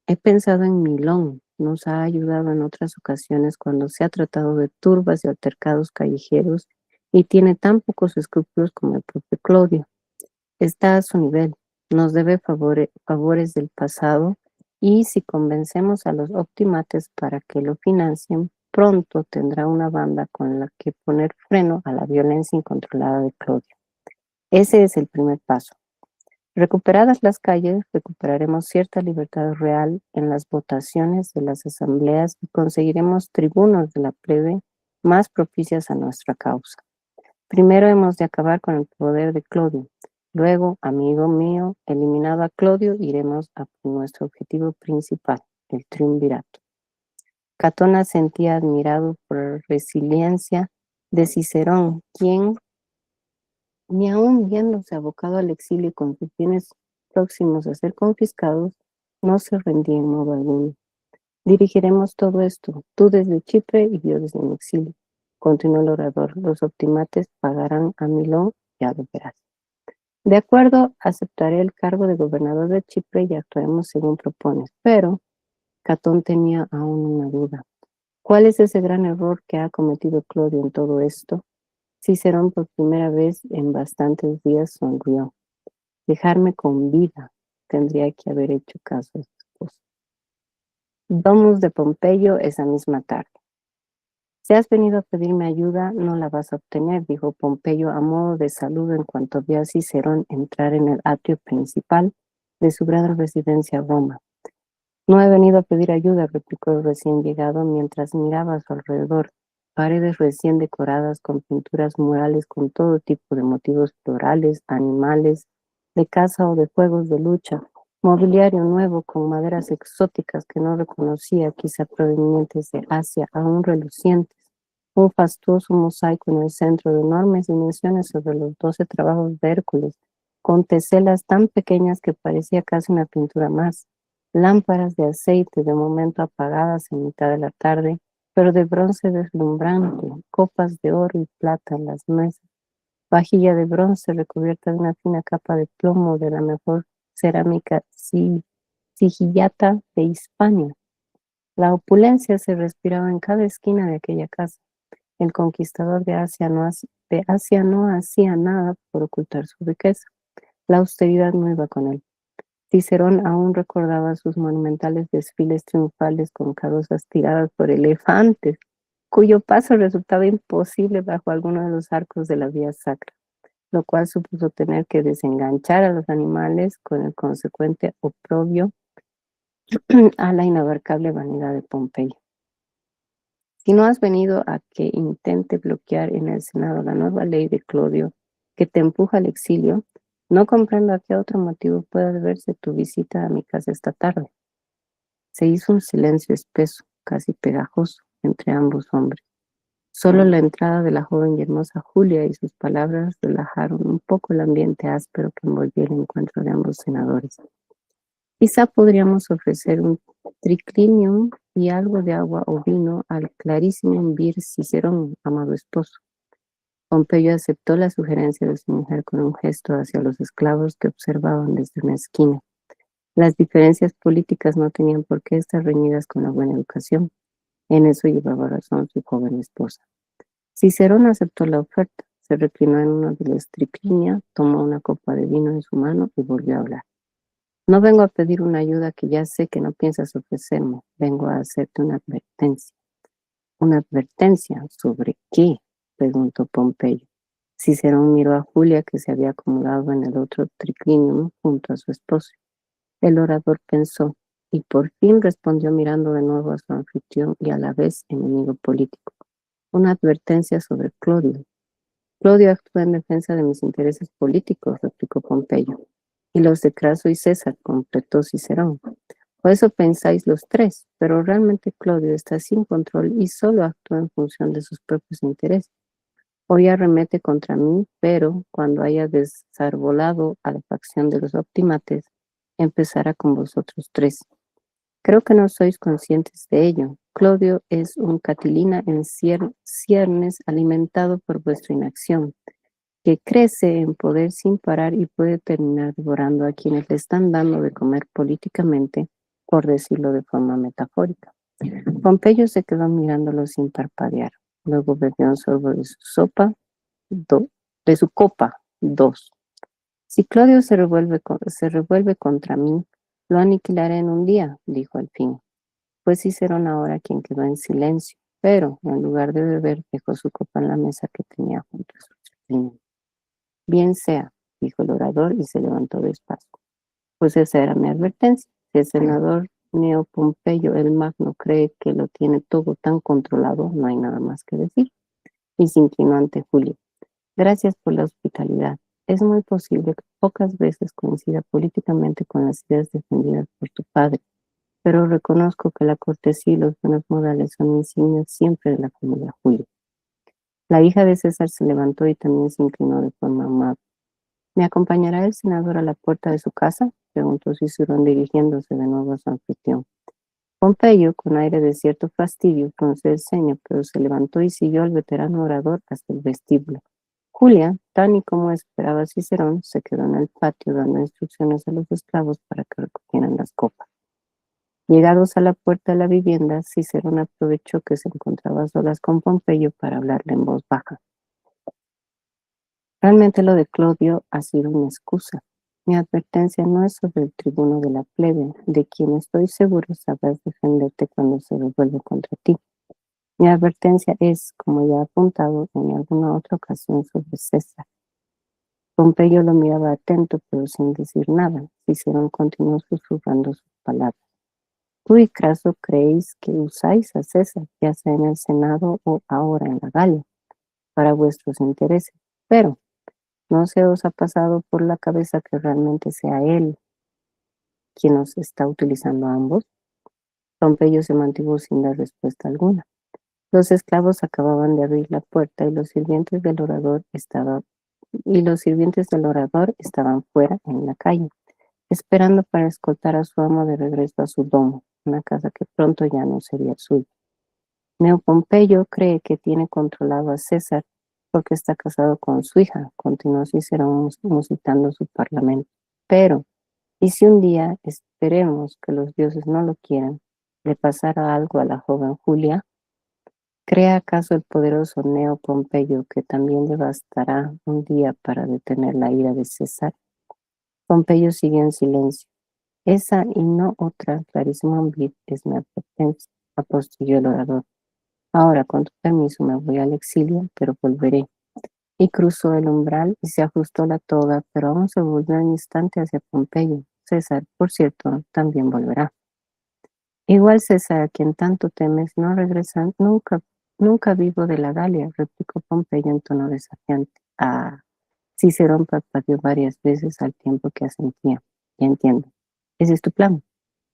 He pensado en Milón, nos ha ayudado en otras ocasiones cuando se ha tratado de turbas y altercados callejeros y tiene tan pocos escrúpulos como el propio Clodio. Está a su nivel, nos debe favores del pasado y si convencemos a los optimates para que lo financien, pronto tendrá una banda con la que poner freno a la violencia incontrolada de Clodio. Ese es el primer paso. Recuperadas las calles, recuperaremos cierta libertad real en las votaciones de las asambleas y conseguiremos tribunos de la plebe más propicias a nuestra causa. Primero hemos de acabar con el poder de Clodio. Luego, amigo mío, eliminado a Clodio, iremos a nuestro objetivo principal, el triunvirato. Catón sentía admirado por la resiliencia de Cicerón, quien, ni aun viéndose abocado al exilio y con sus bienes próximos a ser confiscados, no se rendía en modo alguno. Dirigiremos todo esto, tú desde Chipre y yo desde mi exilio, continuó el orador. Los optimates pagarán a Milón, ya lo verás. De acuerdo, aceptaré el cargo de gobernador de Chipre y actuaremos según propones, pero Catón tenía aún una duda. ¿Cuál es ese gran error que ha cometido Clodio en todo esto? Cicerón por primera vez en bastantes días sonrió. Dejarme con vida. Tendría que haber hecho caso a su esposa. Domus de Pompeyo esa misma tarde. Si has venido a pedirme ayuda, no la vas a obtener, dijo Pompeyo a modo de saludo en cuanto vio a Cicerón entrar en el atrio principal de su gran residencia Roma. No he venido a pedir ayuda, replicó el recién llegado mientras miraba a su alrededor. Paredes recién decoradas con pinturas murales con todo tipo de motivos florales, animales, de caza o de juegos de lucha, mobiliario nuevo con maderas exóticas que no reconocía, quizá provenientes de Asia, aún relucientes, un fastuoso mosaico en el centro de enormes dimensiones sobre los 12 trabajos de Hércules, con teselas tan pequeñas que parecía casi una pintura más, lámparas de aceite de momento apagadas en mitad de la tarde, pero de bronce deslumbrante, copas de oro y plata en las mesas, vajilla de bronce recubierta de una fina capa de plomo de la mejor cerámica sigillata de Hispania. La opulencia se respiraba en cada esquina de aquella casa. El conquistador de Asia no hacía nada por ocultar su riqueza. La austeridad no iba con él. Cicerón aún recordaba sus monumentales desfiles triunfales con carrozas tiradas por elefantes, cuyo paso resultaba imposible bajo alguno de los arcos de la vía sacra, lo cual supuso tener que desenganchar a los animales con el consecuente oprobio a la inabarcable vanidad de Pompeyo. Si no has venido a que intente bloquear en el Senado la nueva ley de Clodio que te empuja al exilio, no comprendo a qué otro motivo pueda deberse tu visita a mi casa esta tarde. Se hizo un silencio espeso, casi pegajoso, entre ambos hombres. Solo la entrada de la joven y hermosa Julia y sus palabras relajaron un poco el ambiente áspero que envolvió el encuentro de ambos senadores. Quizá podríamos ofrecer un triclinium y algo de agua o vino al clarísimo vir Cicerón, amado esposo. Pompeyo aceptó la sugerencia de su mujer con un gesto hacia los esclavos que observaban desde una esquina. Las diferencias políticas no tenían por qué estar reñidas con la buena educación. En eso llevaba razón su joven esposa. Cicerón aceptó la oferta, se reclinó en uno de los triclinia, tomó una copa de vino en su mano y volvió a hablar. No vengo a pedir una ayuda que ya sé que no piensas ofrecerme, vengo a hacerte una advertencia. ¿Una advertencia? ¿Sobre qué?, preguntó Pompeyo. Cicerón miró a Julia, que se había acomodado en el otro triclinium junto a su esposo. El orador pensó y por fin respondió mirando de nuevo a su anfitrión y a la vez enemigo político. Una advertencia sobre Clodio. Clodio actúa en defensa de mis intereses políticos, replicó Pompeyo. Y los de Craso y César, completó Cicerón. O eso pensáis los tres, pero realmente Clodio está sin control y solo actúa en función de sus propios intereses. Hoy arremete contra mí, pero cuando haya desarbolado a la facción de los optimates, empezará con vosotros tres. Creo que no sois conscientes de ello. Clodio es un Catilina en ciernes alimentado por vuestra inacción, que crece en poder sin parar y puede terminar devorando a quienes le están dando de comer políticamente, por decirlo de forma metafórica. Pompeyo se quedó mirándolo sin parpadear. Luego bebió un sorbo de su copa, dos. Si Clodio se revuelve contra mí, lo aniquilaré en un día, dijo al fin. Fue Cicerón ahora quien quedó en silencio, pero en lugar de beber dejó su copa en la mesa que tenía junto a su tribuna. Bien sea, dijo el orador y se levantó despacio. Pues esa era mi advertencia. Si el senador Neo Pompeyo el Magno cree que lo tiene todo tan controlado, no hay nada más que decir. Y se inclinó ante Julio. Gracias por la hospitalidad. Es muy posible que pocas veces coincida políticamente con las ideas defendidas por tu padre, pero reconozco que la cortesía y los buenos modales son insignias siempre de la familia Julio. La hija de César se levantó y también se inclinó de forma amable. ¿Me acompañará el senador a la puerta de su casa?, preguntó Cicerón dirigiéndose de nuevo a su anfitrión. Pompeyo, con aire de cierto fastidio, frunció el ceño, pero se levantó y siguió al veterano orador hasta el vestíbulo. Julia, tan y como esperaba Cicerón, se quedó en el patio dando instrucciones a los esclavos para que recogieran las copas. Llegados a la puerta de la vivienda, Cicerón aprovechó que se encontraba a solas con Pompeyo para hablarle en voz baja. Realmente lo de Clodio ha sido una excusa. Mi advertencia no es sobre el tribuno de la plebe, de quien estoy seguro sabrás defenderte cuando se revuelve contra ti. Mi advertencia es, como ya he apuntado en alguna otra ocasión, sobre César. Pompeyo lo miraba atento, pero sin decir nada. Cicerón continuó susurrando sus palabras. Tú y Craso creéis que usáis a César, ya sea en el Senado o ahora en la Galia, para vuestros intereses, pero ¿no se os ha pasado por la cabeza que realmente sea él quien os está utilizando a ambos? Pompeyo se mantuvo sin dar respuesta alguna. Los esclavos acababan de abrir la puerta y los sirvientes del orador estaban fuera en la calle, esperando para escoltar a su amo de regreso a su domo, una casa que pronto ya no sería suya. Neo Pompeyo cree que tiene controlado a César porque está casado con su hija, continuó Cicerón musitando su parlamento. Pero, ¿y si un día, esperemos que los dioses no lo quieran, le pasara algo a la joven Julia? ¿Cree acaso el poderoso Neo Pompeyo que también le bastará un día para detener la ira de César? Pompeyo siguió en silencio. Esa y no otra, clarísimo es mi advertencia, apostilló el orador. Ahora, con tu permiso, me voy al exilio, pero volveré. Y cruzó el umbral y se ajustó la toga, pero aún se volvió en instante hacia Pompeyo. César, por cierto, también volverá. Igual César, a quien tanto temes, no regresa nunca vivo de la Galia, replicó Pompeyo en tono desafiante. Ah, Cicerón parpadeó varias veces al tiempo que asentía. Ya entiendo. Ese es tu plan.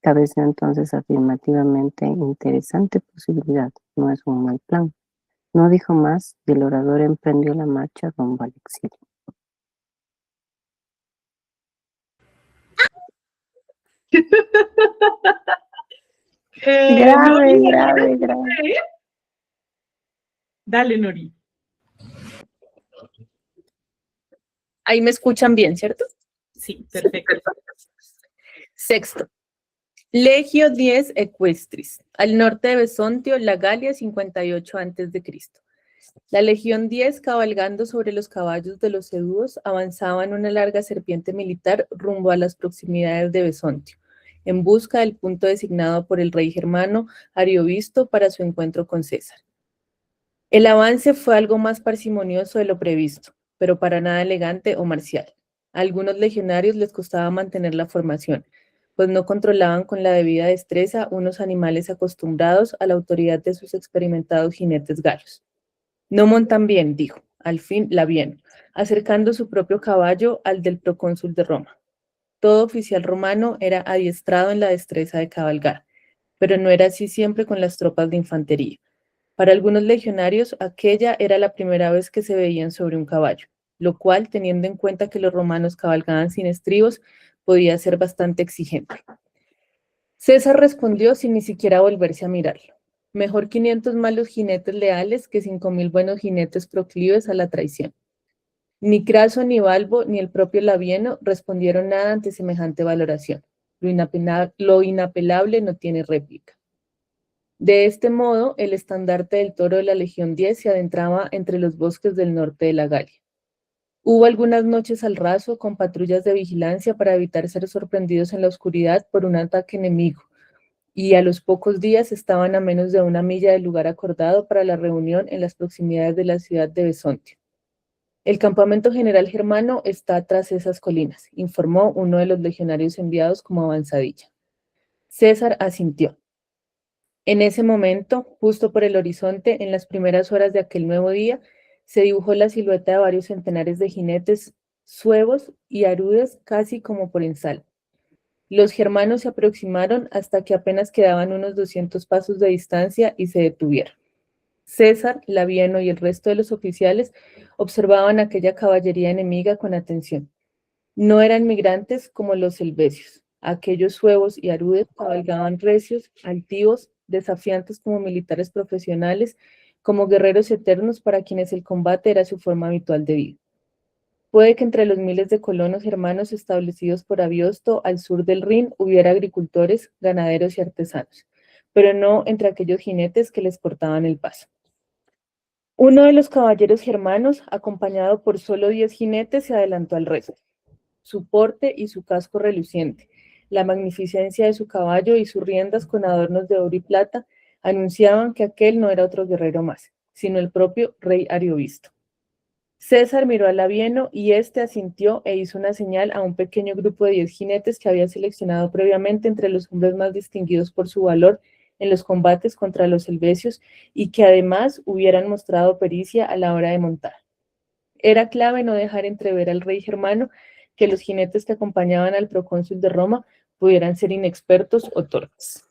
Cabeció entonces afirmativamente. Interesante posibilidad. No es un mal plan. No dijo más y el orador emprendió la marcha rumbo al exilio. Nori, Grave. dale, Nori. Ahí me escuchan bien, ¿cierto? Sí, perfecto. Sexto. Legio 10 Equestris. Al norte de Besontio, la Galia, 58 a.C. La Legión 10, cabalgando sobre los caballos de los eudos, avanzaba en una larga serpiente militar rumbo a las proximidades de Besontio, en busca del punto designado por el rey germano Ariovisto para su encuentro con César. El avance fue algo más parsimonioso de lo previsto, pero para nada elegante o marcial. A algunos legionarios les costaba mantener la formación, pues no controlaban con la debida destreza unos animales acostumbrados a la autoridad de sus experimentados jinetes galos. No montan bien, dijo, al fin Labieno, acercando su propio caballo al del procónsul de Roma. Todo oficial romano era adiestrado en la destreza de cabalgar, pero no era así siempre con las tropas de infantería. Para algunos legionarios, aquella era la primera vez que se veían sobre un caballo, lo cual, teniendo en cuenta que los romanos cabalgaban sin estribos, podía ser bastante exigente. César respondió sin ni siquiera volverse a mirarlo. Mejor 500 malos jinetes leales que 5.000 buenos jinetes proclives a la traición. Ni Craso, ni Balbo, ni el propio Labieno respondieron nada ante semejante valoración. Lo inapelable no tiene réplica. De este modo, el estandarte del toro de la Legión 10 se adentraba entre los bosques del norte de la Galia. Hubo algunas noches al raso con patrullas de vigilancia para evitar ser sorprendidos en la oscuridad por un ataque enemigo, y a los pocos días estaban a menos de 1 milla del lugar acordado para la reunión en las proximidades de la ciudad de Besontio. El campamento general germano está tras esas colinas, informó uno de los legionarios enviados como avanzadilla. César asintió. En ese momento, justo por el horizonte, en las primeras horas de aquel nuevo día, se dibujó la silueta de varios centenares de jinetes suevos y arudes casi como por ensalmo. Los germanos se aproximaron hasta que apenas quedaban unos 200 pasos de distancia y se detuvieron. César, Labieno y el resto de los oficiales observaban aquella caballería enemiga con atención. No eran migrantes como los helvecios. Aquellos suevos y arudes cabalgaban recios, altivos, desafiantes como militares profesionales, como guerreros eternos para quienes el combate era su forma habitual de vida. Puede que entre los miles de colonos germanos establecidos por Aviosto al sur del Rin hubiera agricultores, ganaderos y artesanos, pero no entre aquellos jinetes que les cortaban el paso. Uno de los caballeros germanos, acompañado por solo 10 jinetes, se adelantó al resto. Su porte y su casco reluciente, la magnificencia de su caballo y sus riendas con adornos de oro y plata anunciaban que aquel no era otro guerrero más, sino el propio rey Ariovisto. César miró a Labieno y éste asintió e hizo una señal a un pequeño grupo de 10 jinetes que había seleccionado previamente entre los hombres más distinguidos por su valor en los combates contra los helvecios y que además hubieran mostrado pericia a la hora de montar. Era clave no dejar entrever al rey germano que los jinetes que acompañaban al procónsul de Roma pudieran ser inexpertos o torpes.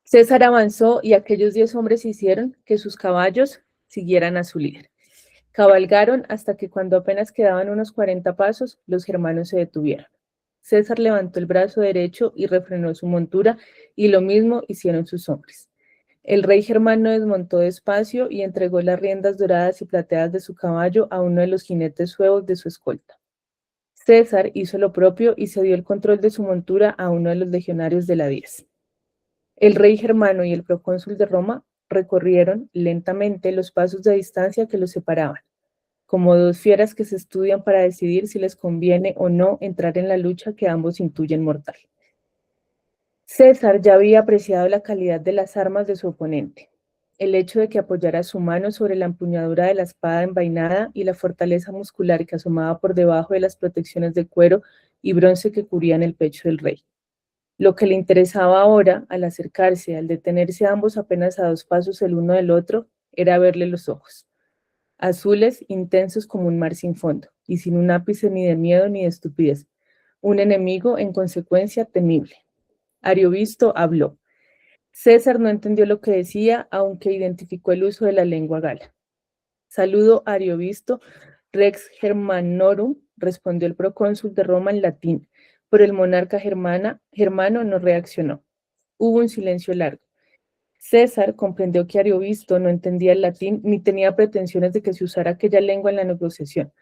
César avanzó y aquellos 10 hombres hicieron que sus caballos siguieran a su líder. Cabalgaron hasta que cuando apenas quedaban unos 40 pasos, los germanos se detuvieron. César levantó el brazo derecho y refrenó su montura, y lo mismo hicieron sus hombres. El rey germano desmontó despacio y entregó las riendas doradas y plateadas de su caballo a uno de los jinetes suevos de su escolta. César hizo lo propio y cedió el control de su montura a uno de los legionarios de la 10. El rey germano y el procónsul de Roma recorrieron lentamente los pasos de distancia que los separaban, como dos fieras que se estudian para decidir si les conviene o no entrar en la lucha que ambos intuyen mortal. César ya había apreciado la calidad de las armas de su oponente, el hecho de que apoyara su mano sobre la empuñadura de la espada envainada y la fortaleza muscular que asomaba por debajo de las protecciones de cuero y bronce que cubrían el pecho del rey. Lo que le interesaba ahora, al acercarse, al detenerse ambos apenas a 2 pasos el uno del otro, era verle los ojos, azules, intensos como un mar sin fondo, y sin un ápice ni de miedo ni de estupidez. Un enemigo, en consecuencia, temible. Ariovisto habló. César no entendió lo que decía, aunque identificó el uso de la lengua gala. Saludo Ariovisto, Rex Germanorum, respondió el procónsul de Roma en latín, pero el monarca germano no reaccionó. Hubo un silencio largo. César comprendió que Ariovisto no entendía el latín ni tenía pretensiones de que se usara aquella lengua en la negociación,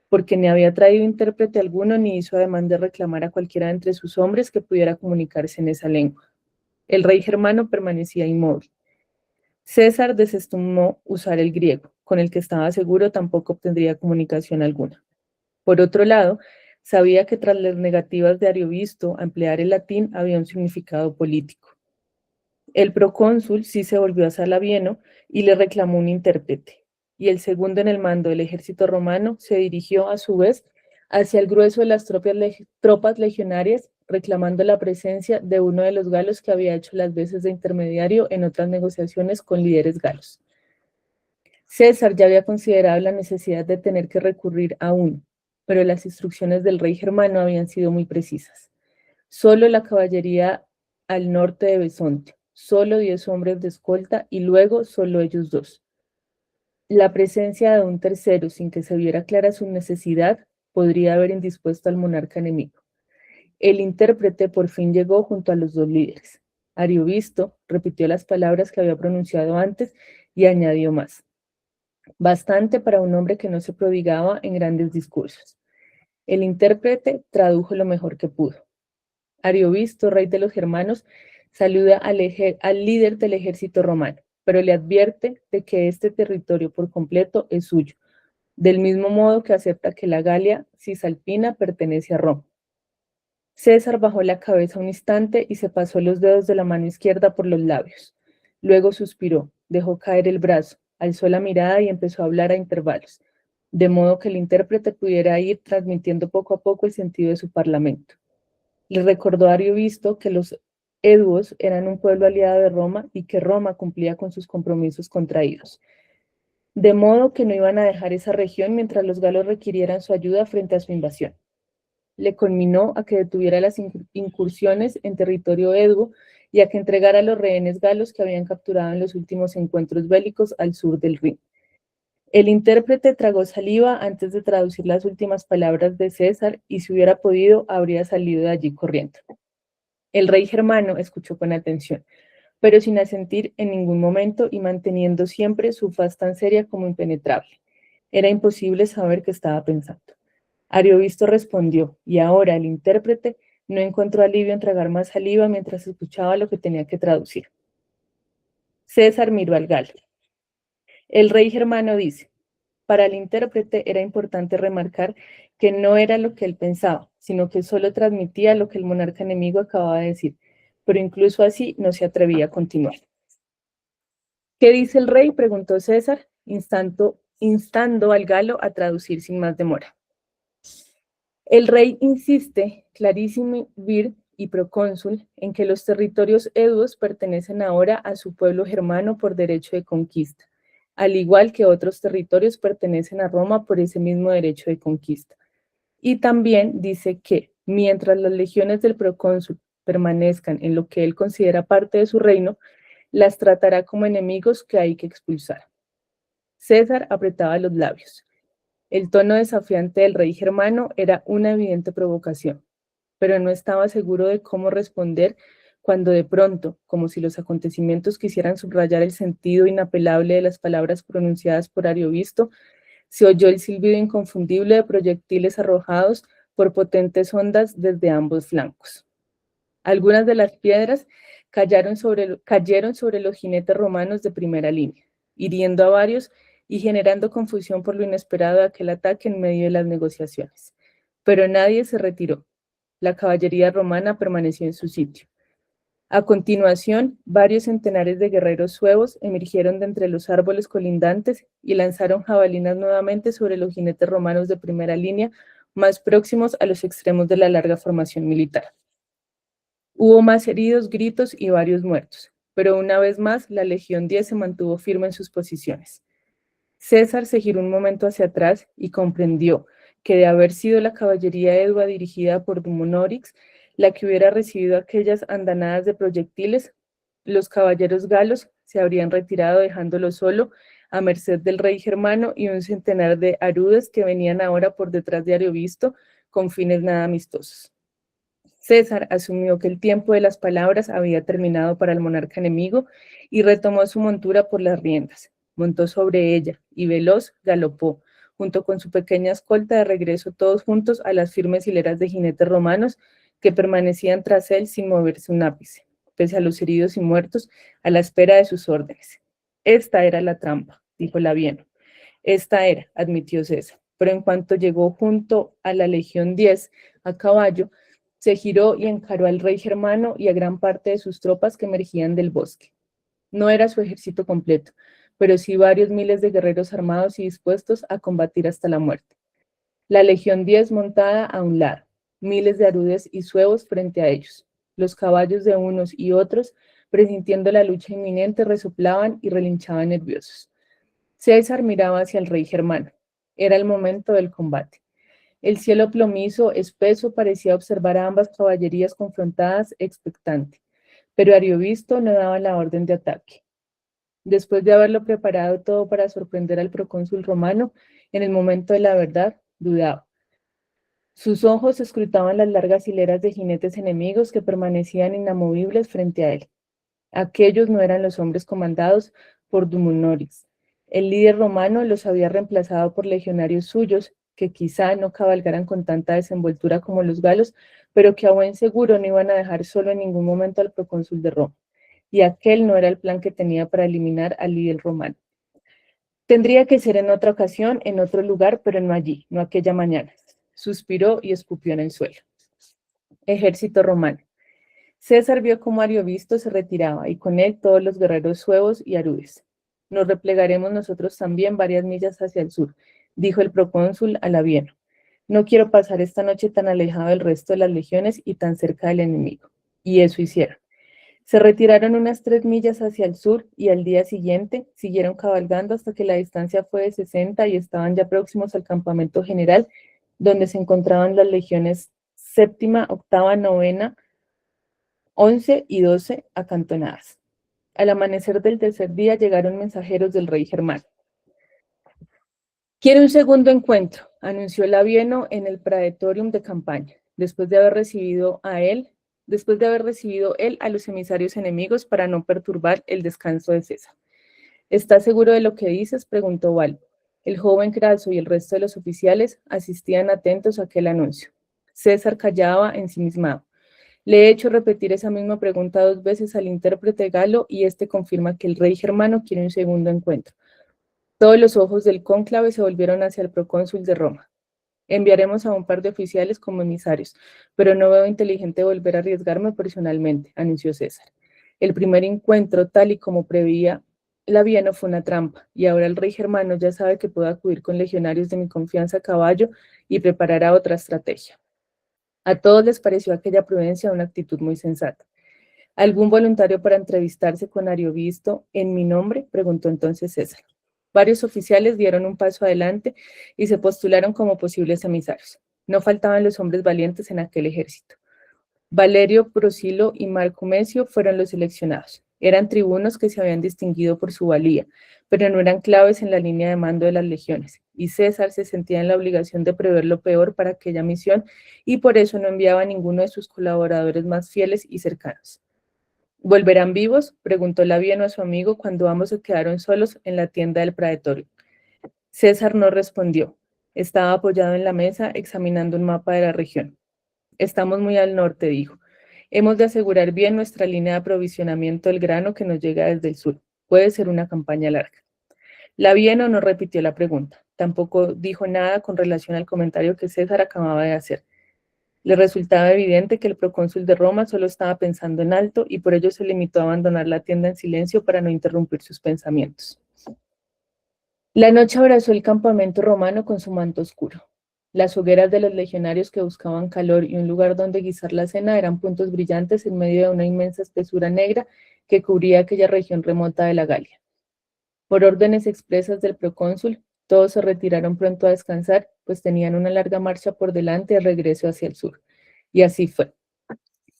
porque ni había traído intérprete alguno ni hizo ademán de reclamar a cualquiera entre sus hombres que pudiera comunicarse en esa lengua. El rey germano permanecía inmóvil. César desestimó usar el griego, con el que estaba seguro tampoco obtendría comunicación alguna. Por otro lado, sabía que tras las negativas de Ariovisto a emplear el latín había un significado político. El procónsul sí se volvió a Labieno y le reclamó un intérprete, y el segundo en el mando del ejército romano se dirigió a su vez hacia el grueso de las tropas legionarias, reclamando la presencia de uno de los galos que había hecho las veces de intermediario en otras negociaciones con líderes galos. César ya había considerado la necesidad de tener que recurrir a uno, pero las instrucciones del rey germano habían sido muy precisas. Solo la caballería al norte de Besontio, solo 10 hombres de escolta y luego solo ellos dos. La presencia de un tercero sin que se viera clara su necesidad podría haber indispuesto al monarca enemigo. El intérprete por fin llegó junto a los dos líderes. Ariovisto repitió las palabras que había pronunciado antes y añadió más. Bastante para un hombre que no se prodigaba en grandes discursos. El intérprete tradujo lo mejor que pudo. Ariovisto, rey de los germanos, saluda al líder del ejército romano, pero le advierte de que este territorio por completo es suyo, del mismo modo que acepta que la Galia cisalpina pertenece a Roma. César bajó la cabeza un instante y se pasó los dedos de la mano izquierda por los labios. Luego suspiró, dejó caer el brazo, alzó la mirada y empezó a hablar a intervalos, de modo que el intérprete pudiera ir transmitiendo poco a poco el sentido de su parlamento. Le recordó a Ariovisto que los eduos eran un pueblo aliado de Roma y que Roma cumplía con sus compromisos contraídos, de modo que no iban a dejar esa región mientras los galos requirieran su ayuda frente a su invasión. Le conminó a que detuviera las incursiones en territorio eduo y a que entregara a los rehenes galos que habían capturado en los últimos encuentros bélicos al sur del Rin. El intérprete tragó saliva antes de traducir las últimas palabras de César y si hubiera podido habría salido de allí corriendo. El rey germano escuchó con atención, pero sin asentir en ningún momento y manteniendo siempre su faz tan seria como impenetrable. Era imposible saber qué estaba pensando. Ariovisto respondió, y ahora el intérprete no encontró alivio en tragar más saliva mientras escuchaba lo que tenía que traducir. César miró al galo. El rey germano dice, para el intérprete era importante remarcar que no era lo que él pensaba, sino que solo transmitía lo que el monarca enemigo acababa de decir, pero incluso así no se atrevía a continuar. ¿Qué dice el rey?, preguntó César, instando al galo a traducir sin más demora. El rey insiste, clarísimo vir y procónsul, en que los territorios eduos pertenecen ahora a su pueblo germano por derecho de conquista, al igual que otros territorios pertenecen a Roma por ese mismo derecho de conquista. Y también dice que, mientras las legiones del procónsul permanezcan en lo que él considera parte de su reino, las tratará como enemigos que hay que expulsar. César apretaba los labios. El tono desafiante del rey germano era una evidente provocación, pero no estaba seguro de cómo responder cuando de pronto, como si los acontecimientos quisieran subrayar el sentido inapelable de las palabras pronunciadas por Ariovisto, se oyó el silbido inconfundible de proyectiles arrojados por potentes ondas desde ambos flancos. Algunas de las piedras cayeron sobre los jinetes romanos de primera línea, hiriendo a varios y generando confusión por lo inesperado de aquel ataque en medio de las negociaciones. Pero nadie se retiró. La caballería romana permaneció en su sitio. A continuación, varios centenares de guerreros suevos emergieron de entre los árboles colindantes y lanzaron jabalinas nuevamente sobre los jinetes romanos de primera línea, más próximos a los extremos de la larga formación militar. Hubo más heridos, gritos y varios muertos, pero una vez más la Legión 10 se mantuvo firme en sus posiciones. César se giró un momento hacia atrás y comprendió que de haber sido la caballería edua dirigida por Dumonorix la que hubiera recibido aquellas andanadas de proyectiles, los caballeros galos se habrían retirado dejándolo solo a merced del rey germano y un centenar de arudes que venían ahora por detrás de Ariovisto con fines nada amistosos. César asumió que el tiempo de las palabras había terminado para el monarca enemigo y retomó su montura por las riendas. Montó sobre ella y veloz galopó, junto con su pequeña escolta de regreso todos juntos a las firmes hileras de jinetes romanos que permanecían tras él sin moverse un ápice, pese a los heridos y muertos, a la espera de sus órdenes. Esta era la trampa, dijo Labieno. Esta era, admitió César, pero en cuanto llegó junto a la Legión 10 a caballo, se giró y encaró al rey germano y a gran parte de sus tropas que emergían del bosque. No era su ejército completo, pero sí varios miles de guerreros armados y dispuestos a combatir hasta la muerte. La Legión 10 montada a un lado, miles de arudes y suevos frente a ellos. Los caballos de unos y otros, presintiendo la lucha inminente, resoplaban y relinchaban nerviosos. César miraba hacia el rey germano. Era el momento del combate. El cielo plomizo, espeso, parecía observar a ambas caballerías confrontadas, expectante. Pero Ariovisto no daba la orden de ataque. Después de haberlo preparado todo para sorprender al procónsul romano, en el momento de la verdad, dudaba. Sus ojos escrutaban las largas hileras de jinetes enemigos que permanecían inamovibles frente a él. Aquellos no eran los hombres comandados por Dumnoris. El líder romano los había reemplazado por legionarios suyos, que quizá no cabalgaran con tanta desenvoltura como los galos, pero que a buen seguro no iban a dejar solo en ningún momento al procónsul de Roma. Y aquel no era el plan que tenía para eliminar al líder romano. Tendría que ser en otra ocasión, en otro lugar, pero no allí, no aquella mañana. Suspiró y escupió en el suelo. Ejército romano. César vio cómo Ariovisto se retiraba, y con él todos los guerreros suevos y arudes. Nos replegaremos nosotros también varias millas hacia el sur, dijo el procónsul a Labieno. No quiero pasar esta noche tan alejado del resto de las legiones y tan cerca del enemigo. Y eso hicieron. Se retiraron unas 3 millas hacia el sur y al día siguiente siguieron cabalgando hasta que la distancia fue de 60 y estaban ya próximos al campamento general, donde se encontraban las legiones séptima, octava, novena, 11 y 12 acantonadas. Al amanecer del tercer día llegaron mensajeros del rey germano. Quiere un segundo encuentro, anunció Labieno en el praetorium de campaña, después de haber recibido él a los emisarios enemigos para no perturbar el descanso de César. ¿Estás seguro de lo que dices?, preguntó Balbo. El joven Craso y el resto de los oficiales asistían atentos a aquel anuncio. César callaba ensimismado. Le he hecho repetir esa misma pregunta 2 veces al intérprete galo y este confirma que el rey germano quiere un segundo encuentro. Todos los ojos del cónclave se volvieron hacia el procónsul de Roma. Enviaremos a un par de oficiales como emisarios, pero no veo inteligente volver a arriesgarme personalmente, anunció César. El primer encuentro, tal y como preveía Labieno, fue una trampa, y ahora el rey germano ya sabe que puedo acudir con legionarios de mi confianza a caballo y preparará otra estrategia. A todos les pareció aquella prudencia una actitud muy sensata. ¿Algún voluntario para entrevistarse con Ariovisto en mi nombre?, preguntó entonces César. Varios oficiales dieron un paso adelante y se postularon como posibles emisarios. No faltaban los hombres valientes en aquel ejército. Valerio, Prosilo y Marco Mesio fueron los seleccionados. Eran tribunos que se habían distinguido por su valía, pero no eran claves en la línea de mando de las legiones, y César se sentía en la obligación de prever lo peor para aquella misión, y por eso no enviaba a ninguno de sus colaboradores más fieles y cercanos. ¿Volverán vivos?, preguntó Labieno a su amigo cuando ambos se quedaron solos en la tienda del praetorio. César no respondió. Estaba apoyado en la mesa examinando un mapa de la región. Estamos muy al norte, dijo. Hemos de asegurar bien nuestra línea de aprovisionamiento del grano que nos llega desde el sur. Puede ser una campaña larga. Labieno no repitió la pregunta. Tampoco dijo nada con relación al comentario que César acababa de hacer. Le resultaba evidente que el procónsul de Roma solo estaba pensando en alto y por ello se limitó a abandonar la tienda en silencio para no interrumpir sus pensamientos. La noche abrazó el campamento romano con su manto oscuro. Las hogueras de los legionarios que buscaban calor y un lugar donde guisar la cena eran puntos brillantes en medio de una inmensa espesura negra que cubría aquella región remota de la Galia. Por órdenes expresas del procónsul, todos se retiraron pronto a descansar, pues tenían una larga marcha por delante de regreso hacia el sur. Y así fue.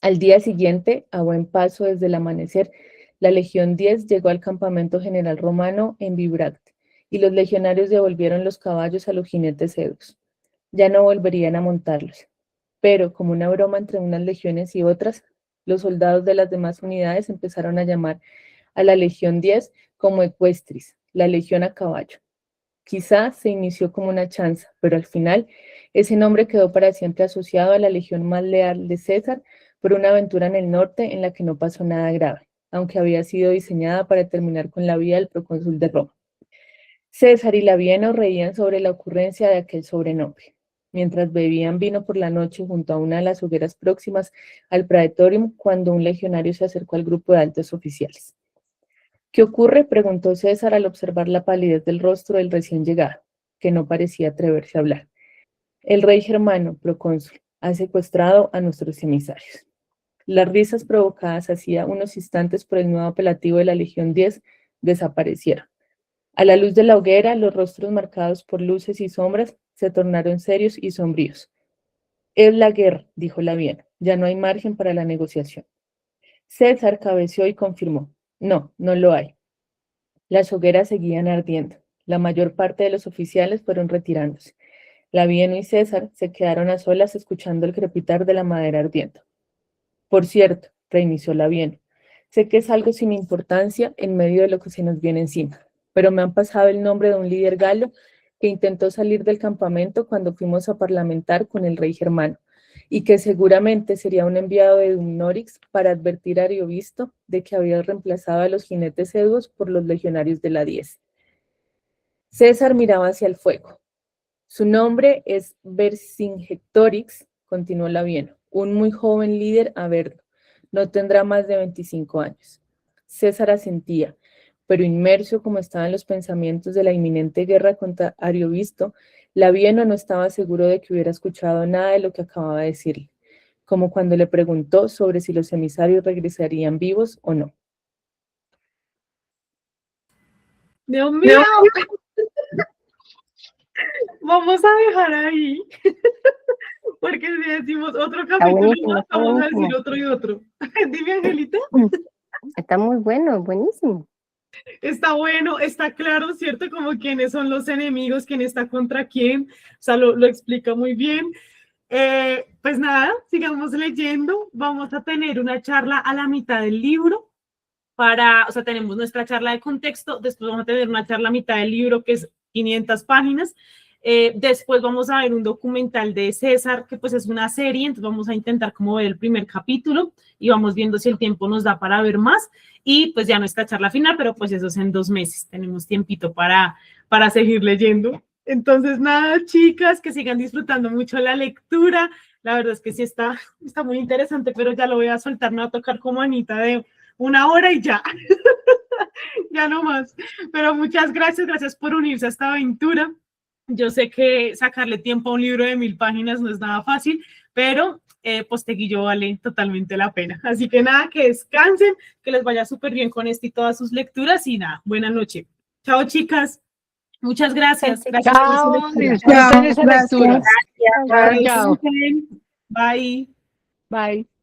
Al día siguiente, a buen paso desde el amanecer, la Legión 10 llegó al campamento general romano en Bibracte, y los legionarios devolvieron los caballos a los jinetes edos. Ya no volverían a montarlos. Pero, como una broma entre unas legiones y otras, los soldados de las demás unidades empezaron a llamar a la Legión 10 como Equestris, la legión a caballo. Quizá se inició como una chanza, pero al final ese nombre quedó para siempre asociado a la legión más leal de César por una aventura en el norte en la que no pasó nada grave, aunque había sido diseñada para terminar con la vida del procónsul de Roma. César y Labieno reían sobre la ocurrencia de aquel sobrenombre, mientras bebían vino por la noche junto a una de las hogueras próximas al praetorium, cuando un legionario se acercó al grupo de altos oficiales. ¿Qué ocurre?, preguntó César al observar la palidez del rostro del recién llegado, que no parecía atreverse a hablar. El rey germano, procónsul, ha secuestrado a nuestros emisarios. Las risas provocadas hacía unos instantes por el nuevo apelativo de la Legión 10 desaparecieron. A la luz de la hoguera, los rostros marcados por luces y sombras se tornaron serios y sombríos. Es la guerra, dijo Labieno, ya no hay margen para la negociación. César cabeció y confirmó, no, no lo hay. Las hogueras seguían ardiendo. La mayor parte de los oficiales fueron retirándose. Labieno y César se quedaron a solas escuchando el crepitar de la madera ardiendo. Por cierto, reinició Labieno, sé que es algo sin importancia en medio de lo que se nos viene encima, pero me han pasado el nombre de un líder galo que intentó salir del campamento cuando fuimos a parlamentar con el rey germano, y que seguramente sería un enviado de Dumnorix para advertir a Ariovisto de que había reemplazado a los jinetes eduos por los legionarios de la 10. César miraba hacia el fuego. Su nombre es Vercingetorix, continuó Labieno, un muy joven líder averno. No tendrá más de 25 años. César asentía, pero inmerso como estaba en los pensamientos de la inminente guerra contra Ariovisto, Labieno no estaba seguro de que hubiera escuchado nada de lo que acababa de decirle, como cuando le preguntó sobre si los emisarios regresarían vivos o no. Dios mío, vamos a dejar ahí, porque si decimos otro capítulo buenísimo, más, está vamos a decir buenísimo. otro y otro. Dime, Angelita. Está muy bueno, buenísimo. Está bueno, está claro, ¿cierto? Como quiénes son los enemigos, quién está contra quién, o sea, lo explica muy bien. Pues nada, sigamos leyendo, vamos a tener una charla a la mitad del libro o sea, tenemos nuestra charla de contexto, después vamos a tener una charla a mitad del libro que es 500 páginas, después vamos a ver un documental de César, que pues es una serie, entonces vamos a intentar como ver el primer capítulo y vamos viendo si el tiempo nos da para ver más, y pues ya nuestra charla final, pero pues eso es en 2 meses, tenemos tiempito para seguir leyendo. Entonces nada, chicas, que sigan disfrutando mucho la lectura, la verdad es que sí está muy interesante, pero ya lo voy a soltar, me va a tocar como Anita de 1 hora y ya, ya no más, pero muchas gracias por unirse a esta aventura. Yo sé que sacarle tiempo a un libro de 1000 páginas no es nada fácil, pero Posteguillo vale totalmente la pena. Así que nada, que descansen, que les vaya súper bien con este y todas sus lecturas y nada, buena noche. Chao, chicas. Muchas gracias. Gracias Chao, por su lectura. disfruten esa Gracias. lectura. Chao, chao. Bye. Bye.